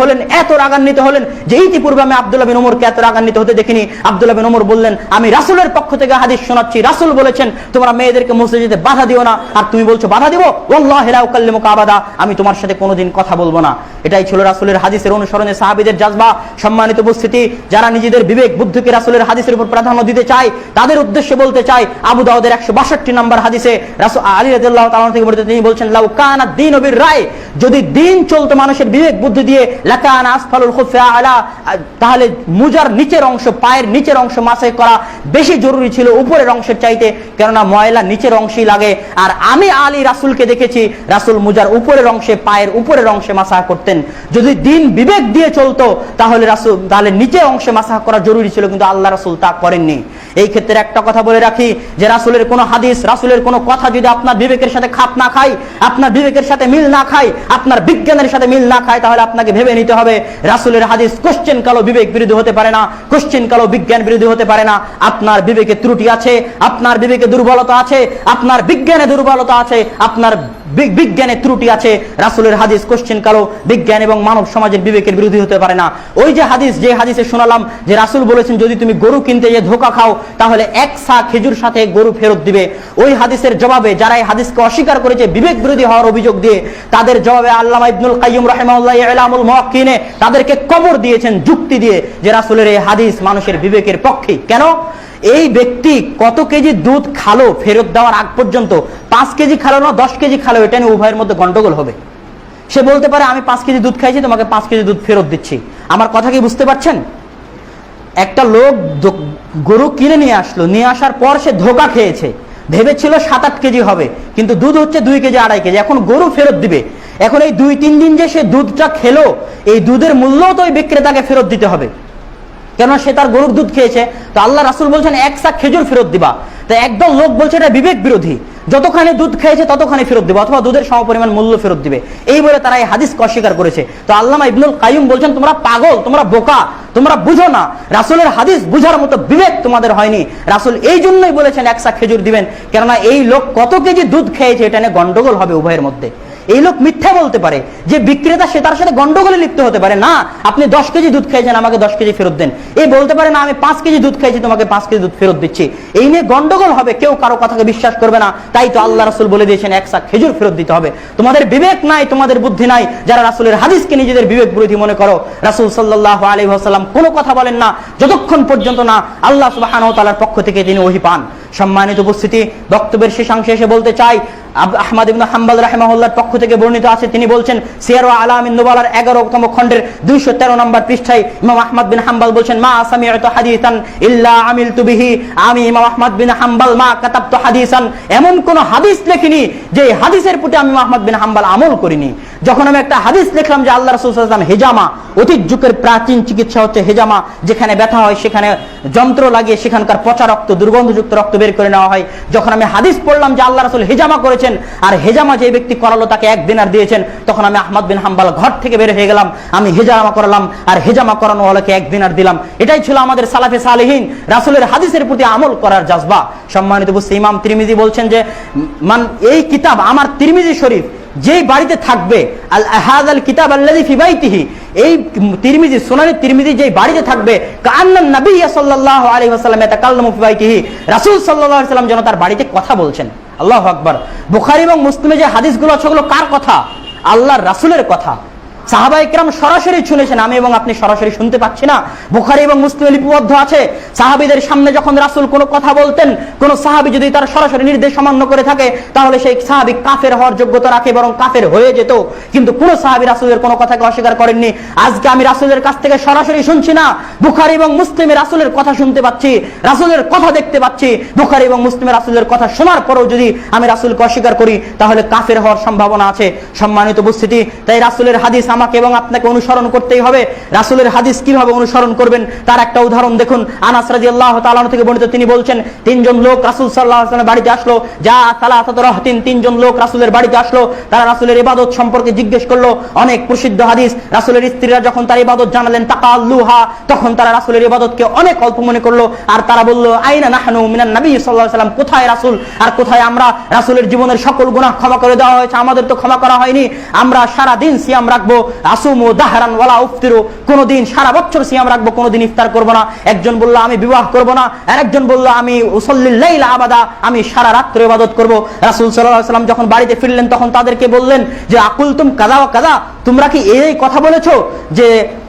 হলেন যে ইতিপূর্বে আমি আব্দুল্লাহ বিন ওমরকে এত রাগান্বিত হতে দেখিনি। আব্দুল্লাহ বিন ওমর বললেন, আমি রাসূলের পক্ষ থেকে হাদিস শোনাচ্ছি, রাসূল বলেছেন তোমরা মেয়েদেরকে মসজিদে যেতে বাধা দিও না, আর তুমি বলছো বাধা দিব। ওয়াল্লাহি লা উকাল্লিমুকা আবাদা, আমি তোমার সাথে কোনোদিন কথা বলবো না। এটাই ছিল রাসূলের হাদিসের অনুসরণে সাহাবীদের জজবা। সম্মানিত উপস্থিতি, যারা নিজেদের বিবেক বুদ্ধিকে রাসূলের হাদিসের উপর প্রাধান্য দিতে চায় তাদের উদ্দেশ্যে বলতে চাই, আবু দাউদের 162 নম্বর হাদিসে রাসূল আলী রাদিয়াল্লাহু তাআলা থেকে বর্ণিত, তিনি বলছেন, লাউ কানা দ্বীনু বির রায়, যদি দিন চলতো মানুষের বিবেক বুদ্ধি দিয়ে, লাকানা আসফালুল খুফি আলা, তাহলে মুজার নিচের অংশ, পায়ের নিচের অংশ মাসাই করা বেশি জরুরি ছিল উপরের অংশের চাইতে, কেননা ময়লা নিচের অংশেই লাগে। আর আমি আলী রাসূলকে দেখেছি রাসূল মুজার উপরের অংশে, পায়ের উপরের অংশে মাসাহ করতেন। যদি দিন বিবেক দিয়ে চলতো তাহলে নিচের অংশে মাসাহ করা জরুরি ছিল, কিন্তু আল্লাহ রাসূল তা করেননি। এই ক্ষেত্রে একটা কথা বলে রাখি যে রাসূলের কোনো হাদিস, রাসূলের কোনো কথা যদি আপনার বিবেকের সাথে খাপ না খায়, আপনার বিবেকের সাথে মিল না খায়, আপনার বিজ্ঞানের সাথে মিল না খায়, তাহলে আপনাকে ভেবে নিতে হবে রাসূলের হাদিস কোশ্চেন কালো বিবেক বিরোধী হতে পারে না, কোশ্চেন কালো বিজ্ঞান বিরোধী হতে পারে না। আপনার বিবেকে ত্রুটি আছে, আপনার বিবেকে দুর্বলতা আছে, আপনার বিজ্ঞানে দুর্বলতা আছে, আপনার বিজ্ঞানে ত্রুটি আছে। রাসূলের হাদিস কোশ্চেন কালো বিজ্ঞান এবং মানব সমাজের বিবেকের বিরোধী হতে পারে না। ওই যে হাদিসে শোনালাম যে রাসূল বলেছেন যদি তুমি গরু কিনতে গিয়ে ধোঁকা খাও তাহলে এক সা খেজুর সাথে গরু ফেরত দিবে। ওই হাদিসের জবাবে যারা এই হাদিসকে অস্বীকার করেছে বিবেক বিরোধী হওয়ার অভিযোগ দিয়ে, তাদের জবাবে আল্লামা ইবনুল কাইয়্যিম রাহিমাহুল্লাহ ইলামুল মুওয়াক্কিনে তাদেরকে কবর দিয়েছেন যুক্তি দিয়ে যে রাসূলের এই হাদিস মানুষের বিবেকের পক্ষে। কেন? এই ব্যক্তি কত কেজি দুধ খালো ফেরত দেওয়ার আগ পর্যন্ত, 5 কেজি খালো না 10 কেজি খালো, এটা নিয়ে উভয়ের মধ্যে গন্ডগোল হবে। সে বলতে পারে আমি 5 কেজি দুধ খাইছি, তোমাকে 5 কেজি দুধ ফেরত দিচ্ছি। আমার কথা কি বুঝতে পারছেন? একটা লোক গরু কিনে নিয়ে আসলো, নিয়ে আসার পর সে ধোঁকা খেয়েছে, ভেবেছিল 7-8 কেজি হবে, কিন্তু দুধ হচ্ছে 2 কেজি 2.5 কেজি। এখন গরু ফেরত দিবে। এখন এই 2-3 দিন যে সে দুধটা খেলো, এই দুধের মূল্যও তো ওই বিক্রেতাকে ফেরত দিতে হবে, কেননা সে তার গরুর দুধ খেয়েছে। তো আল্লাহ রাসূল বলছেন 1 সা খেজুর ফেরত দিবা। তো একদল লোক বলছে এটা বিবেক বিরোধী, যতখানি দুধ খেয়েছে ততখানি ফেরত দিবে, অথবা দুধের সমপরিমাণ মূল্য ফেরত দিবে, এই বলে তারা এই হাদিসকে অস্বীকার করেছে। তো আল্লামা ইবনুল কাইয়্যিম বলছেন তোমরা পাগল, তোমরা বোকা, তোমরা বুঝো না, রাসূলের হাদিস বুঝার মতো বিবেক তোমাদের হয়নি। রাসূল এই জন্যই বলেছেন 1 সা খেজুর দিবেন, কেননা এই লোক কত কেজি দুধ খেয়েছে এটা নিয়ে গন্ডগোল হবে উভয়ের মধ্যে। এই লোক মিথ্যা বলতে পারে, যে বিক্রেতা সে তার সাথে গন্ডগোলে লিপ্ত হতে পারে না, আপনি 10 কেজি দুধ খেয়েছেন আমাকে 10 কেজি ফেরত দেন। এই বলতে পারে না আমি 5 কেজি দুধ খেয়েছি তোমাকে 5 কেজি দুধ ফেরত দিচ্ছি। এই নিয়ে গন্ডগোল হবে, কেউ কারো কথাকে বিশ্বাস করবে না। তাই তো আল্লাহ রাসূল বলে দিয়েছেন 1 সা খেজুর ফেরত দিতে হবে। তোমাদের বিবেক নাই, তোমাদের বুদ্ধি নাই, যারা রাসূলের হাদিসকে নিজেদের বিবেক বিরোধী মনে করো। রাসূল সাল্লাল্লাহু আলাইহি ওয়াসাল্লাম কোনো কথা বলেন না যতক্ষণ পর্যন্ত না আল্লাহ সুবহানাহু ওয়া তাআলার পক্ষ থেকে তিনি ওহী পান। সম্মানিত উপস্থিতি, বক্তব্যের শেষাংশে এসে বলতে চাই, আহমদ ইবনে হাম্বল রাহিমাহুল্লাহর পক্ষ থেকে বর্ণিত আছে, তিনি বলছেন সিয়ার ওয়া আলামিন নুবালার 11তম খণ্ডের 213 নম্বর পৃষ্ঠায় ইমাম আহমদ বিন হাম্বল বলছেন, মা সামি'তু হাদিসান ইল্লা আমিলতু বিহি, আমি ইমাম আহমদ বিন হাম্বল মা কাতাবতু হাদিসান, এমন কোন হাদিস লেখিনি যে হাদিসের প্রতি আমি আহমদ বিন হাম্বল আমল করিনি। যখন আমি একটা হাদিস লিখলাম যে আল্লাহ রাসূল সাল্লাল্লাহু আলাইহি ওয়াসাল্লাম হেজামা, অতীত যুগের প্রাচীন চিকিৎসা হচ্ছে হেজামা, যেখানে ব্যথা হয় সেখানে যন্ত্র লাগিয়ে সেখানকার পচা রক্ত, দুর্গন্ধযুক্ত রক্ত বের করে নেওয়া হয়। যখন আমি হাদিস পড়লাম যে আল্লাহ রাসূল হেজামা করেছেন আর হেজামা যে ব্যক্তি করালো তাকে 1 দিনার দিয়েছেন, তখন আমি আহমদ বিন হাম্বল ঘর থেকে বের হয়ে গেলাম, আমি হেজামা করালাম আর হেজামা করানো ওয়ালাকে 1 দিনার দিলাম। এটাই ছিল আমাদের সালাফে সালেহিন, রাসূলের হাদিসের প্রতি আমল করার জাযবা। সম্মানিত উপস্থিতি, ইমাম তিরমিজি বলছেন যে এই কিতাব আমার তিরমিজি শরীফ যেই বাড়িতে থাকবে, আল হাযাল কিতাব আল্লাযী ফি বাইতিহি, এই তিরমিজি সুনানে তিরমিজি যেই বাড়িতে থাকবে, কাআন্নান নবী সাল্লাল্লাহু আলাইহি ওয়াসাল্লাম ইয়াতাকাল্লামু ফি বাইতিহি, রাসূল সাল্লাল্লাহু আলাইহি ওয়াসাল্লাম যেন তার বাড়িতে কথা বলছেন। আল্লাহু আকবার। বুখারী এবং মুসলিমে যে হাদিসগুলো আছে ওগুলো কার কথা? আল্লাহর রাসূলের কথা। সাহাবায়ে কেরাম সরাসরি শুনেছেন, আমি এবং আপনি সরাসরি শুনতে পাচ্ছি না। বুখারী এবং মুসলিমে লিপিবদ্ধ আছে, সাহাবীদের সামনে যখন রাসূল কোনো কথা বলতেন, কোন সাহাবী যদি তার সরাসরি নির্দেশ অমান্য করে থাকে তাহলে সেই সাহাবী কাফের হওয়ার যোগ্যতা রাখে, বরং কাফের হয়ে যেত। কিন্তু কোন সাহাবী রাসূলের কোনো কথাকে অস্বীকার করেননি। আজকে আমি রাসূলের কাছ থেকে সরাসরি শুনছি না, বুখারী এবং মুসলিমে রাসূলের কথা শুনতে পাচ্ছি, রাসূলের কথা দেখতে পাচ্ছি। বুখারী এবং মুসলিমে রাসূলের কথা শোনার পরেও যদি আমি রাসূলকে অস্বীকার করি তাহলে কাফের হওয়ার সম্ভাবনা আছে। সম্মানিত উপস্থিতি, তাই রাসূলের হাদিস আমাকে এবং আপনাকে অনুসরণ করতেই হবে। রাসূলের হাদিস কিভাবে অনুসরণ করবেন তার একটা উদাহরণ দেখুন। আনাস রাদিয়াল্লাহু তাআলা থেকে বর্ণিত, তিনি বলছেন 3 জন লোক রাসূল সাল্লাল্লাহু আলাইহি ওয়াসাল্লামের বাড়িতে আসলো। যা সালাসাতু রাহতিন, 3 জন লোক রাসূলের বাড়িতে আসলো, তারা রাসূলের ইবাদত সম্পর্কে জিজ্ঞেস করলো। অনেক প্রসিদ্ধ হাদিস, রাসূলের স্ত্রীরা যখন তার ইবাদত জানালেন তাকাল্লুহা, তখন তারা রাসূলের ইবাদতকে অনেক অল্প মনে করলো। আর তারা বলল আইনা নাহনু মিনান নবী সাল্লাল্লাহু আলাইহি ওয়াসাল্লাম, কোথায় রাসূল আর কোথায় আমরা? রাসূলের জীবনের সকল গুনাহ ক্ষমা করে দেওয়া হয়েছে, আমাদের তো ক্ষমা করা হয়নি। আমরা সারা দিন সিয়াম রাখবো, আসুমু দাহরান ওয়ালা উফতিরু, কোনদিন সারা বছর সিয়াম রাখবো, কোনদিন ইফতার করব না। একজন বলল আমি বিবাহ করব না, আর একজন বলল আমি উসাল্লিল লাইলা আবাদা, আমি সারা রাত্র ইবাদত করব। রাসূল সাল্লাল্লাহু আলাইহি ওয়াসাল্লাম যখন বাড়িতে ফিরলেন তখন তাদেরকে বললেন যে আকুলতুম কাযা ওয়া কাযা, তোমরা কি এই কথা বলেছো যে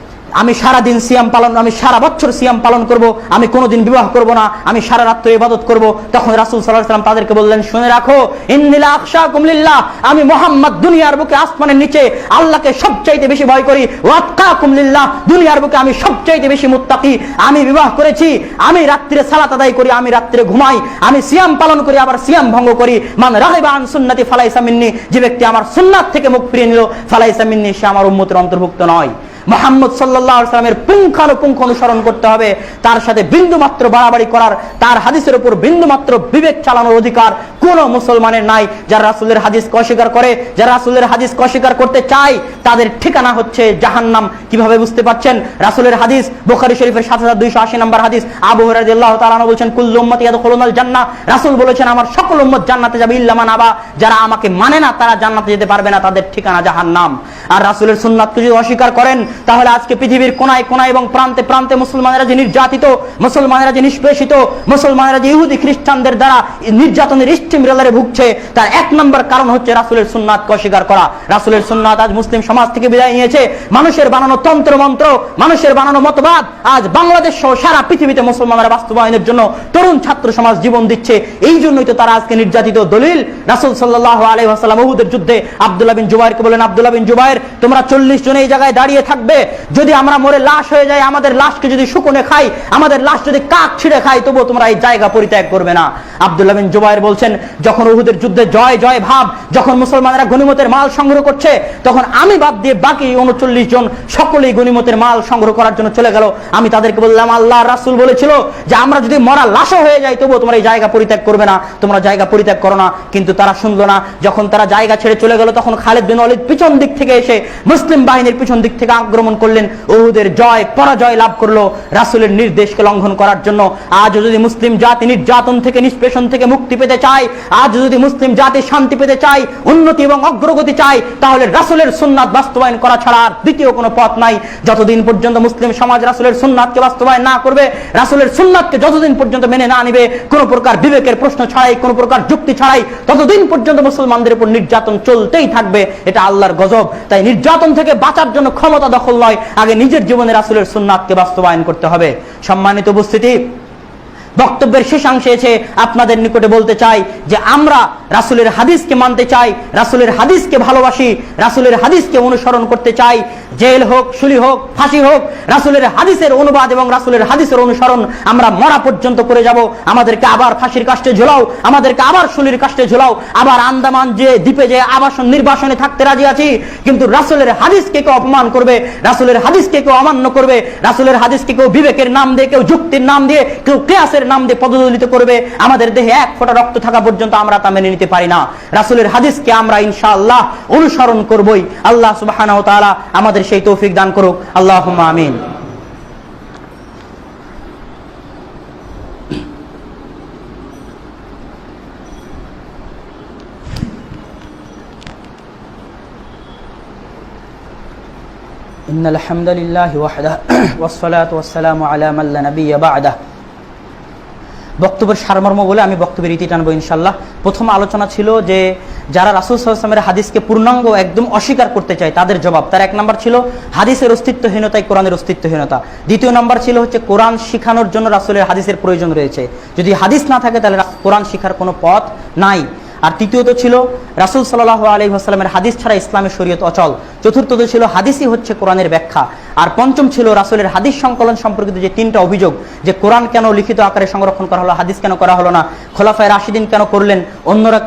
আমি সারা দিন সিয়াম পালন, আমি সারা বছর সিয়াম পালন করব, আমি কোনোদিন বিবাহ করব না, আমি সারা রাত্র ইবাদত করব? তখন রাসূল সাল্লাল্লাহু আলাইহি ওয়াসাল্লাম তাদেরকে বললেন, শুনে রাখো, ইন্নী লা আখশাকুম লিল্লাহ, আমি মুহাম্মদ দুনিয়ার বুকে আসমানের নিচে আল্লাহকে সবচাইতে বেশি ভয় করি। ওয়া আতকাকুম লিল্লাহ, দুনিয়ার বুকে আমি সবচাইতে বেশি মুত্তাকি। আমি বিবাহ করেছি, আমি রাত্রে সালাত আদায় করি, আমি রাত্রে ঘুমাই, আমি সিয়াম পালন করি আবার সিয়াম ভঙ্গ করি। মান রাগিবা আন সুন্নতি ফালাইসা মিন্নি, যে ব্যক্তি আমার সুন্নাত থেকে মুখ ফিরিয়ে নিল, ফালাইসা মিন্নি, সে আমার উম্মতের অন্তর্ভুক্ত নয়। মুহাম্মদ সাল্লাল্লাহু আলাইহি ওয়াসাল্লামের পুঙ্খানুপুঙ্খ অনুসরণ করতে হবে, তার সাথে বিন্দুমাত্র বাড়াবাড়ি করার, তার হাদিসের উপর বিন্দুমাত্র বিবেক চালানোর অধিকার কোন মুসলমানের নাই। যারা রাসূলের হাদিসকে অস্বীকার করে, যারা রাসূলের হাদিসকে অস্বীকার করতে চায়, তাদের ঠিকানা হচ্ছে জাহান্নাম। কিভাবে বুঝতে পারছেন? রাসূলের হাদিস বুখারী শরীফের 7280 নম্বর হাদিস, আবু হুরায়রা রাদিয়াল্লাহু তাআলা আনহু বলেছেন, কুল্লু উম্মতি ইয়াদখুলুনাল জান্নাহ, রাসূল বলেছেন আমার সকল উম্মত জান্নাতে যাবে ইল্লা মান আবা, যারা আমাকে মানে না তারা জান্নাতে যেতে পারবে না, তাদের ঠিকানা জাহান্নাম। আর রাসূলের সুন্নাতকে যদি অস্বীকার করেন তাহলে আজকে পৃথিবীর কোনায় কোনায় এবং প্রান্তে প্রান্তে মুসলমানেরা যে নির্যাতিত, মুসলমানেরা যে নিষ্পেষিত, মুসলমানেরা যে ইহুদি খ্রিস্টানদের দ্বারা নির্যাতনের স্টিমরোলারে ভুগছে, তার 1 নম্বর কারণ হচ্ছে রাসূলের সুন্নাতকে অস্বীকার করা। রাসূলের সুন্নাত আজ মুসলিম সমাজ থেকে বিদায় নিয়েছে। মানুষের বানানো তন্ত্র মন্ত্র, মানুষের বানানো মতবাদ আজ বাংলাদেশ সহ সারা পৃথিবীতে মুসলমানরা বাস্তবায়নের জন্য তরুণ ছাত্র সমাজ জীবন দিচ্ছে। এই জন্যই তো তারা আজকে নির্যাতিত। দলিল, রাসূল সাল্লাল্লাহু আলাইহি ওয়াসাল্লাম উহুদের যুদ্ধে আব্দুল্লাহ বিন জুবাইরকে বলেন, আব্দুল্লাহ বিন জুবাইর, তোমরা 40 জন এই জায়গায় দাঁড়িয়ে থাকবে, যদি আমরা মরে লাশ হয়ে যায়, আমাদের লাশকে যদি শুকনে খাই, আমাদের লাশ যদি কাক ছিঁড়ে খাই, তবুও তোমরা এই জায়গা পরিত্যাগ করবে না। আব্দুল্লাহ বিন জুবাইর বলছেন, যখন উহুদের যুদ্ধে জয় জয় ভাব, যখন মুসলমানেরা গনিমতের মাল সংগ্রহ করছে, তখন আমি বাদ দিয়ে বাকি 39 জন সকলেই গনিমতের মাল সংগ্রহ করার জন্য চলে গেল। আমি তাদেরকে বললাম, আল্লাহর রাসূল বলেছিল যে আমরা যদি মরা লাশও হয়ে যাই তবুও তোমরা এই জায়গা পরিত্যাগ করবে না, তোমরা জায়গা পরিত্যাগ করো না। কিন্তু তারা শুনলো না। যখন তারা জায়গা ছেড়ে চলে গেল তখন খালিদ বিন ওয়ালিদ পিছন দিক থেকে এসে মুসলিম বাহিনীর পিছন দিক থেকে আক্রমণ করলেন। উহুদের জয় পরাজয় লাভ করলো রাসূলের নির্দেশকে লঙ্ঘন করার জন্য। আজ যদি মুসলিম জাতি নির্যাতন থেকে, নিষ্পেষণ থেকে মুক্তি পেতে চায়, আজ যদি মুসলিম জাতি শান্তি পেতে চায়, উন্নতি এবং অগ্রগতি চায়, তাহলে রাসূলের সুন্নাত বাস্তবায়ন করা ছাড়া আর দ্বিতীয় কোনো পথ নাই। যতদিন পর্যন্ত মুসলিম সমাজ রাসূলের সুন্নাতকে বাস্তবায়ন না করবে, রাসূলের সুন্নাতকে যতদিন পর্যন্ত মেনে না নিবে, কোনো প্রকার বিবেকের প্রশ্ন ছাড়াই, কোনো প্রকার যুক্তি ছাড়াই, ততদিন পর্যন্ত মুসলমানদের উপর নির্যাতন চলতেই থাকবে। এটা আল্লাহর গজব। তাই নির্যাতন থেকে বাঁচার জন্য ক্ষমতা দখল নয়, আগে নিজের জীবনে রাসূলের সুন্নাতকে বাস্তবায়ন করতে হবে। সম্মানিত উপস্থিতি, বক্তব্যের শেষাংশে এসে আপনাদের নিকটে বলতে চাই যে আমরা রাসূলের হাদিসকে মানতে চাই, রাসূলের হাদিসকে ভালোবাসি, রাসূলের হাদিসকে অনুসরণ করতে চাই। জেল হোক, শুলি হোক, ফাঁসি হোক, রাসূলের হাদিসের অনুবাদ এবং রাসূলের হাদিসের অনুসরণ আমরা মরা পর্যন্ত করে যাব। আমাদেরকে আবার ফাঁসির কাষ্টে ঝোলাও, আমাদেরকে আবার শুলির কাষ্টে ঝোলাও, আবার আন্দামান যে দ্বীপে যে আবাসন নির্বাসনে থাকতে রাজি আছি, কিন্তু রাসূলের হাদিসকে কেউ অপমান করবে, রাসূলের হাদিসকে কেউ অমান্য করবে, রাসূলের হাদিসকে কেউ বিবেকের নাম দিয়ে, কেউ যুক্তির নাম দিয়ে, কেউ কিয়াসের নাম দিয়ে পদদলিত করবে, আমাদের দেহে এক ফোঁটা রক্ত থাকা পর্যন্ত আমরা তা মেনে নিতে পারি না। রাসূলের হাদিসকে আমরা ইনশাআল্লাহ অনুসরণ করবই। আল্লাহ সুবহানাহু ওয়া তাআলা আমাদের সেই তৌফিক দান করুক। আল্লাহুম্মা আমিন। ইন্নাল হামদালিল্লাহি ওয়াহদাহু ওয়াসসালাতু ওয়াসসালামু আলা মান লা নাবিয়্যা বা'দাহু। বক্তব্যের সারমর্ম বলে আমি বক্তব্যের ইতি টানবো ইনশাআল্লাহ। প্রথম আলোচনা ছিল যে যারা রাসূল সাল্লাল্লাহু আলাইহি ওয়াসাল্লামের হাদিসকে পূর্ণাঙ্গ একদম অস্বীকার করতে চায় তাদের জবাব। তার এক নাম্বার ছিল হাদিসের অস্তিত্বহীনতাই কোরআনের অস্তিত্বহীনতা। দ্বিতীয় নাম্বার ছিল হচ্ছে কোরআন শিখানোর জন্য রাসূলের হাদিসের প্রয়োজন রয়েছে, যদি হাদিস না থাকে তাহলে কোরআন শিখার কোনো পথ নাই। আর তৃতীয়ত ছিল রাসূল সাল্লাল্লাহু আলাইহি ওয়াসাল্লামের হাদিস ছাড়া ইসলামের শরীয়ত অচল। চতুর্থত ছিল হাদিসই হচ্ছে কোরআনের ব্যাখ্যা। আর পঞ্চম ছিল রাসূলের হাদিস সংকলন সম্পর্কিত যে তিনটা অভিযোগ, যে কোরআন কেন লিখিত আকারে সংরক্ষণ করা হলো, হাদিস কেন করা হলো না, খোলাফায়ে রাশিদিন কেন করলেন, অন্যরা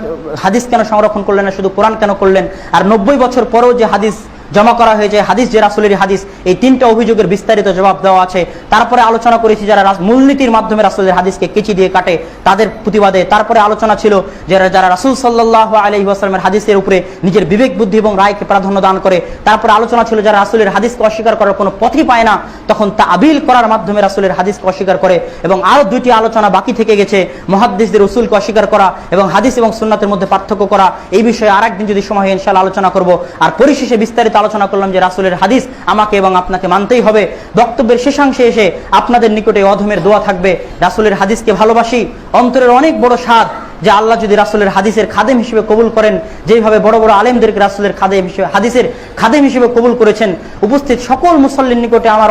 হাদিস কেন সংরক্ষণ করলেন না, শুধু কোরআন কেন করলেন, আর 90 বছর পরেও যে হাদিস জমা করা হয়েছে হাদিস যে রাসূলের হাদিস, এই তিনটা অভিযোগের বিস্তারিত জবাব দেওয়া আছে। তারপরে আলোচনা করেছি যারা মূলনীতির মাধ্যমে রাসূলের হাদিসকে কেচি দিয়ে কাটে তাদের প্রতিবাদে। তারপরে আলোচনা ছিল যারা রাসূল সাল্লাল্লাহু আলাইহি ওয়াসাল্লামের হাদিসের উপরে নিজের বিবেক বুদ্ধি এবং রায়কে প্রাধান্য দান করে। তারপরে আলোচনা ছিল যারা রাসূলের হাদিসকে অস্বীকার করার কোনো পথই পায় না, তখন তাবিল করার মাধ্যমে রাসূলের হাদিসকে অস্বীকার করে। এবং আরো দুইটি আলোচনা বাকি থেকে গেছে, মুহাদ্দিসদের উসুলকে অস্বীকার করা এবং হাদিস এবং সুন্নাতের মধ্যে পার্থক্য করা। এই বিষয়ে আরেকদিন যদি সময় হয় ইনশাআল্লাহ আলোচনা করব। আর পরিশেষে বিস্তারিত আলোচনা করলাম যে রাসূলের হাদিস আমাকে এবং আপনাকে মানতেই হবে। বক্তব্যের শেষাংশে এসে আপনাদের নিকটে অধমের দোয়া থাকবে, রাসূলের হাদিসকে ভালোবাসি, অন্তরের অনেক বড় স্বাদ যে আল্লাহ যদি রাসূলের হাদিসের খাদেম হিসেবে কবুল করেন, যেভাবে বড় বড় আলেমদেরকে রাসূলের খাদেম হিসেবে হাদিসের খাদেম হিসেবে কবুল করেছেন, উপস্থিত সকল মুসল্লির নিকটে আমার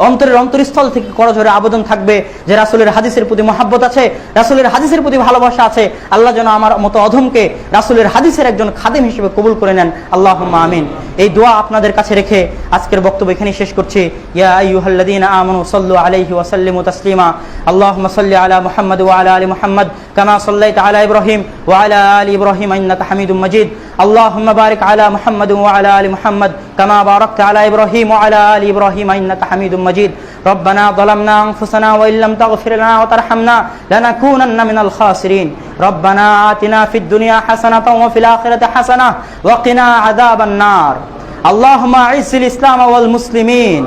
অন্তরের অন্তরস্থল থেকে করজোরে আবেদন থাকবে যে রাসূলের হাদিসের প্রতি মহব্বত আছে, রাসূলের হাদিসের প্রতি ভালোবাসা আছে, আল্লাহ যেন আমার মতো অধমকে রাসূলের হাদিসের একজন খাদেম হিসেবে কবুল করে নেন। আল্লাহুম্মা আমিন। এই দোয়া আপনাদের কাছে রেখে আজকের বক্তব্য এখানেই শেষ করছি। ইয়া আইয়ুহাল্লাযীনা আমানু সাল্লু আলাইহি ওয়া সাল্লিমু তাসলিমা। আল্লাহুম্মা সাল্লি আলা মুহাম্মাদ ওয়া আলা আলি মুহাম্মাদ কামা সাল্লাইতা আলা ইব্রাহিম ওয়া আলা আলি ইব্রাহিম ইন্নাকা হামিদুম মাজিদ। আল্লাহুম্মা বারিক আলা মুহাম্মাদ ওয়া আলা আলি মুহাম্মাদ কামা বারাকতা আলা ইব্রাহিম ওয়া আলা আলি ইব্রাহিম ইন্নাকা হামিদুম মাজিদ। ربنا ظلمنا أنفسنا وإن لم تغفر لنا وترحمنا لنكونن من الخاسرين. ربنا آتنا في الدنيا حسنة وفي الآخرة حسنة وقنا عذاب النار. اللهم أعز الإسلام والمسلمين.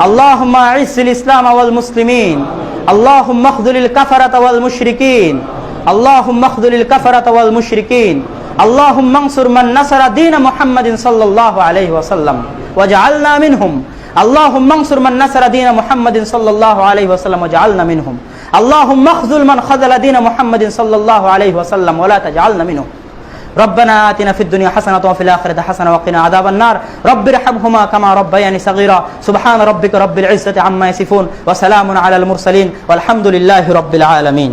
اللهم أعز الإسلام والمسلمين. اللهم اخذل الكفرة والمشركين. اللهم اخذل الكفرة والمشركين. اللهم انصر من نصر دين محمد صلى الله عليه وسلم واجعلنا منهم. اللهم انصر من نصر دين محمد صلى الله عليه وسلم واجعلنا منهم. اللهم اخذل من خذل دين محمد صلى الله عليه وسلم ولا تجعلنا منهم. ربنا آتنا في الدنيا حسنة وفي الآخرة حسنة وقنا عذاب النار. رب ارحمهما كما ربياني صغيرا. سبحان ربك رب العزة عما يصفون وسلام على المرسلين والحمد لله رب العالمين.